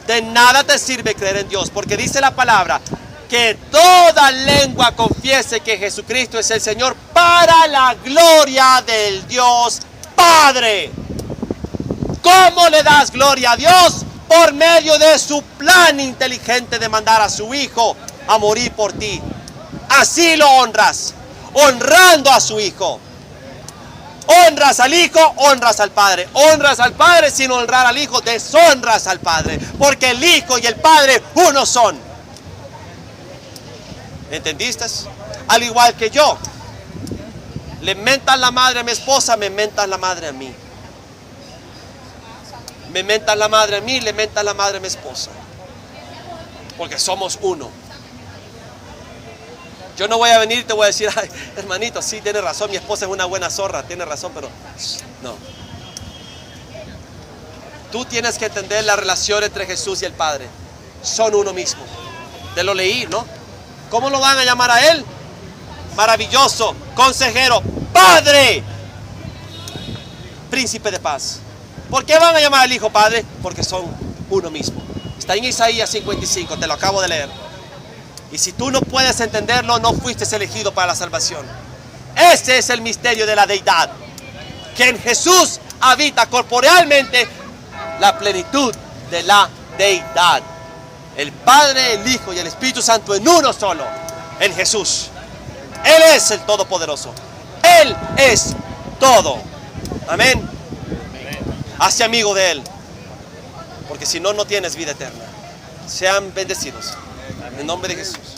De nada te sirve creer en Dios. Porque dice la palabra, que toda lengua confiese que Jesucristo es el Señor para la gloria del Dios Padre. ¿Cómo le das gloria a Dios? Por medio de su plan inteligente de mandar a su Hijo a morir por ti. Así lo honras, honrando a su Hijo. Honras al Hijo, honras al Padre. Honras al Padre sin honrar al Hijo, deshonras al Padre. Porque el Hijo y el Padre uno son. ¿Entendiste? Al igual que yo. Le mentas la madre a mi esposa, me mentas la madre a mí. Me mentas la madre a mí, le mentas la madre a mi esposa. Porque somos uno. Yo no voy a venir y te voy a decir, ay, hermanito, sí, tienes razón, mi esposa es una buena zorra, tiene razón, pero no. Tú tienes que entender la relación entre Jesús y el Padre. Son uno mismo. Te lo leí, ¿no? ¿Cómo lo van a llamar a Él? Maravilloso, consejero, Padre, príncipe de paz. ¿Por qué van a llamar al Hijo Padre? Porque son uno mismo. Está en Isaías 55, te lo acabo de leer. Y si tú no puedes entenderlo, no fuiste elegido para la salvación. Ese es el misterio de la deidad. Que en Jesús habita corporealmente la plenitud de la deidad. El Padre, el Hijo y el Espíritu Santo en uno solo, en Jesús. Él es el Todopoderoso. Él es todo. Amén. Hazte amigo de Él. Porque si no, no tienes vida eterna. Sean bendecidos. En nombre de Jesús.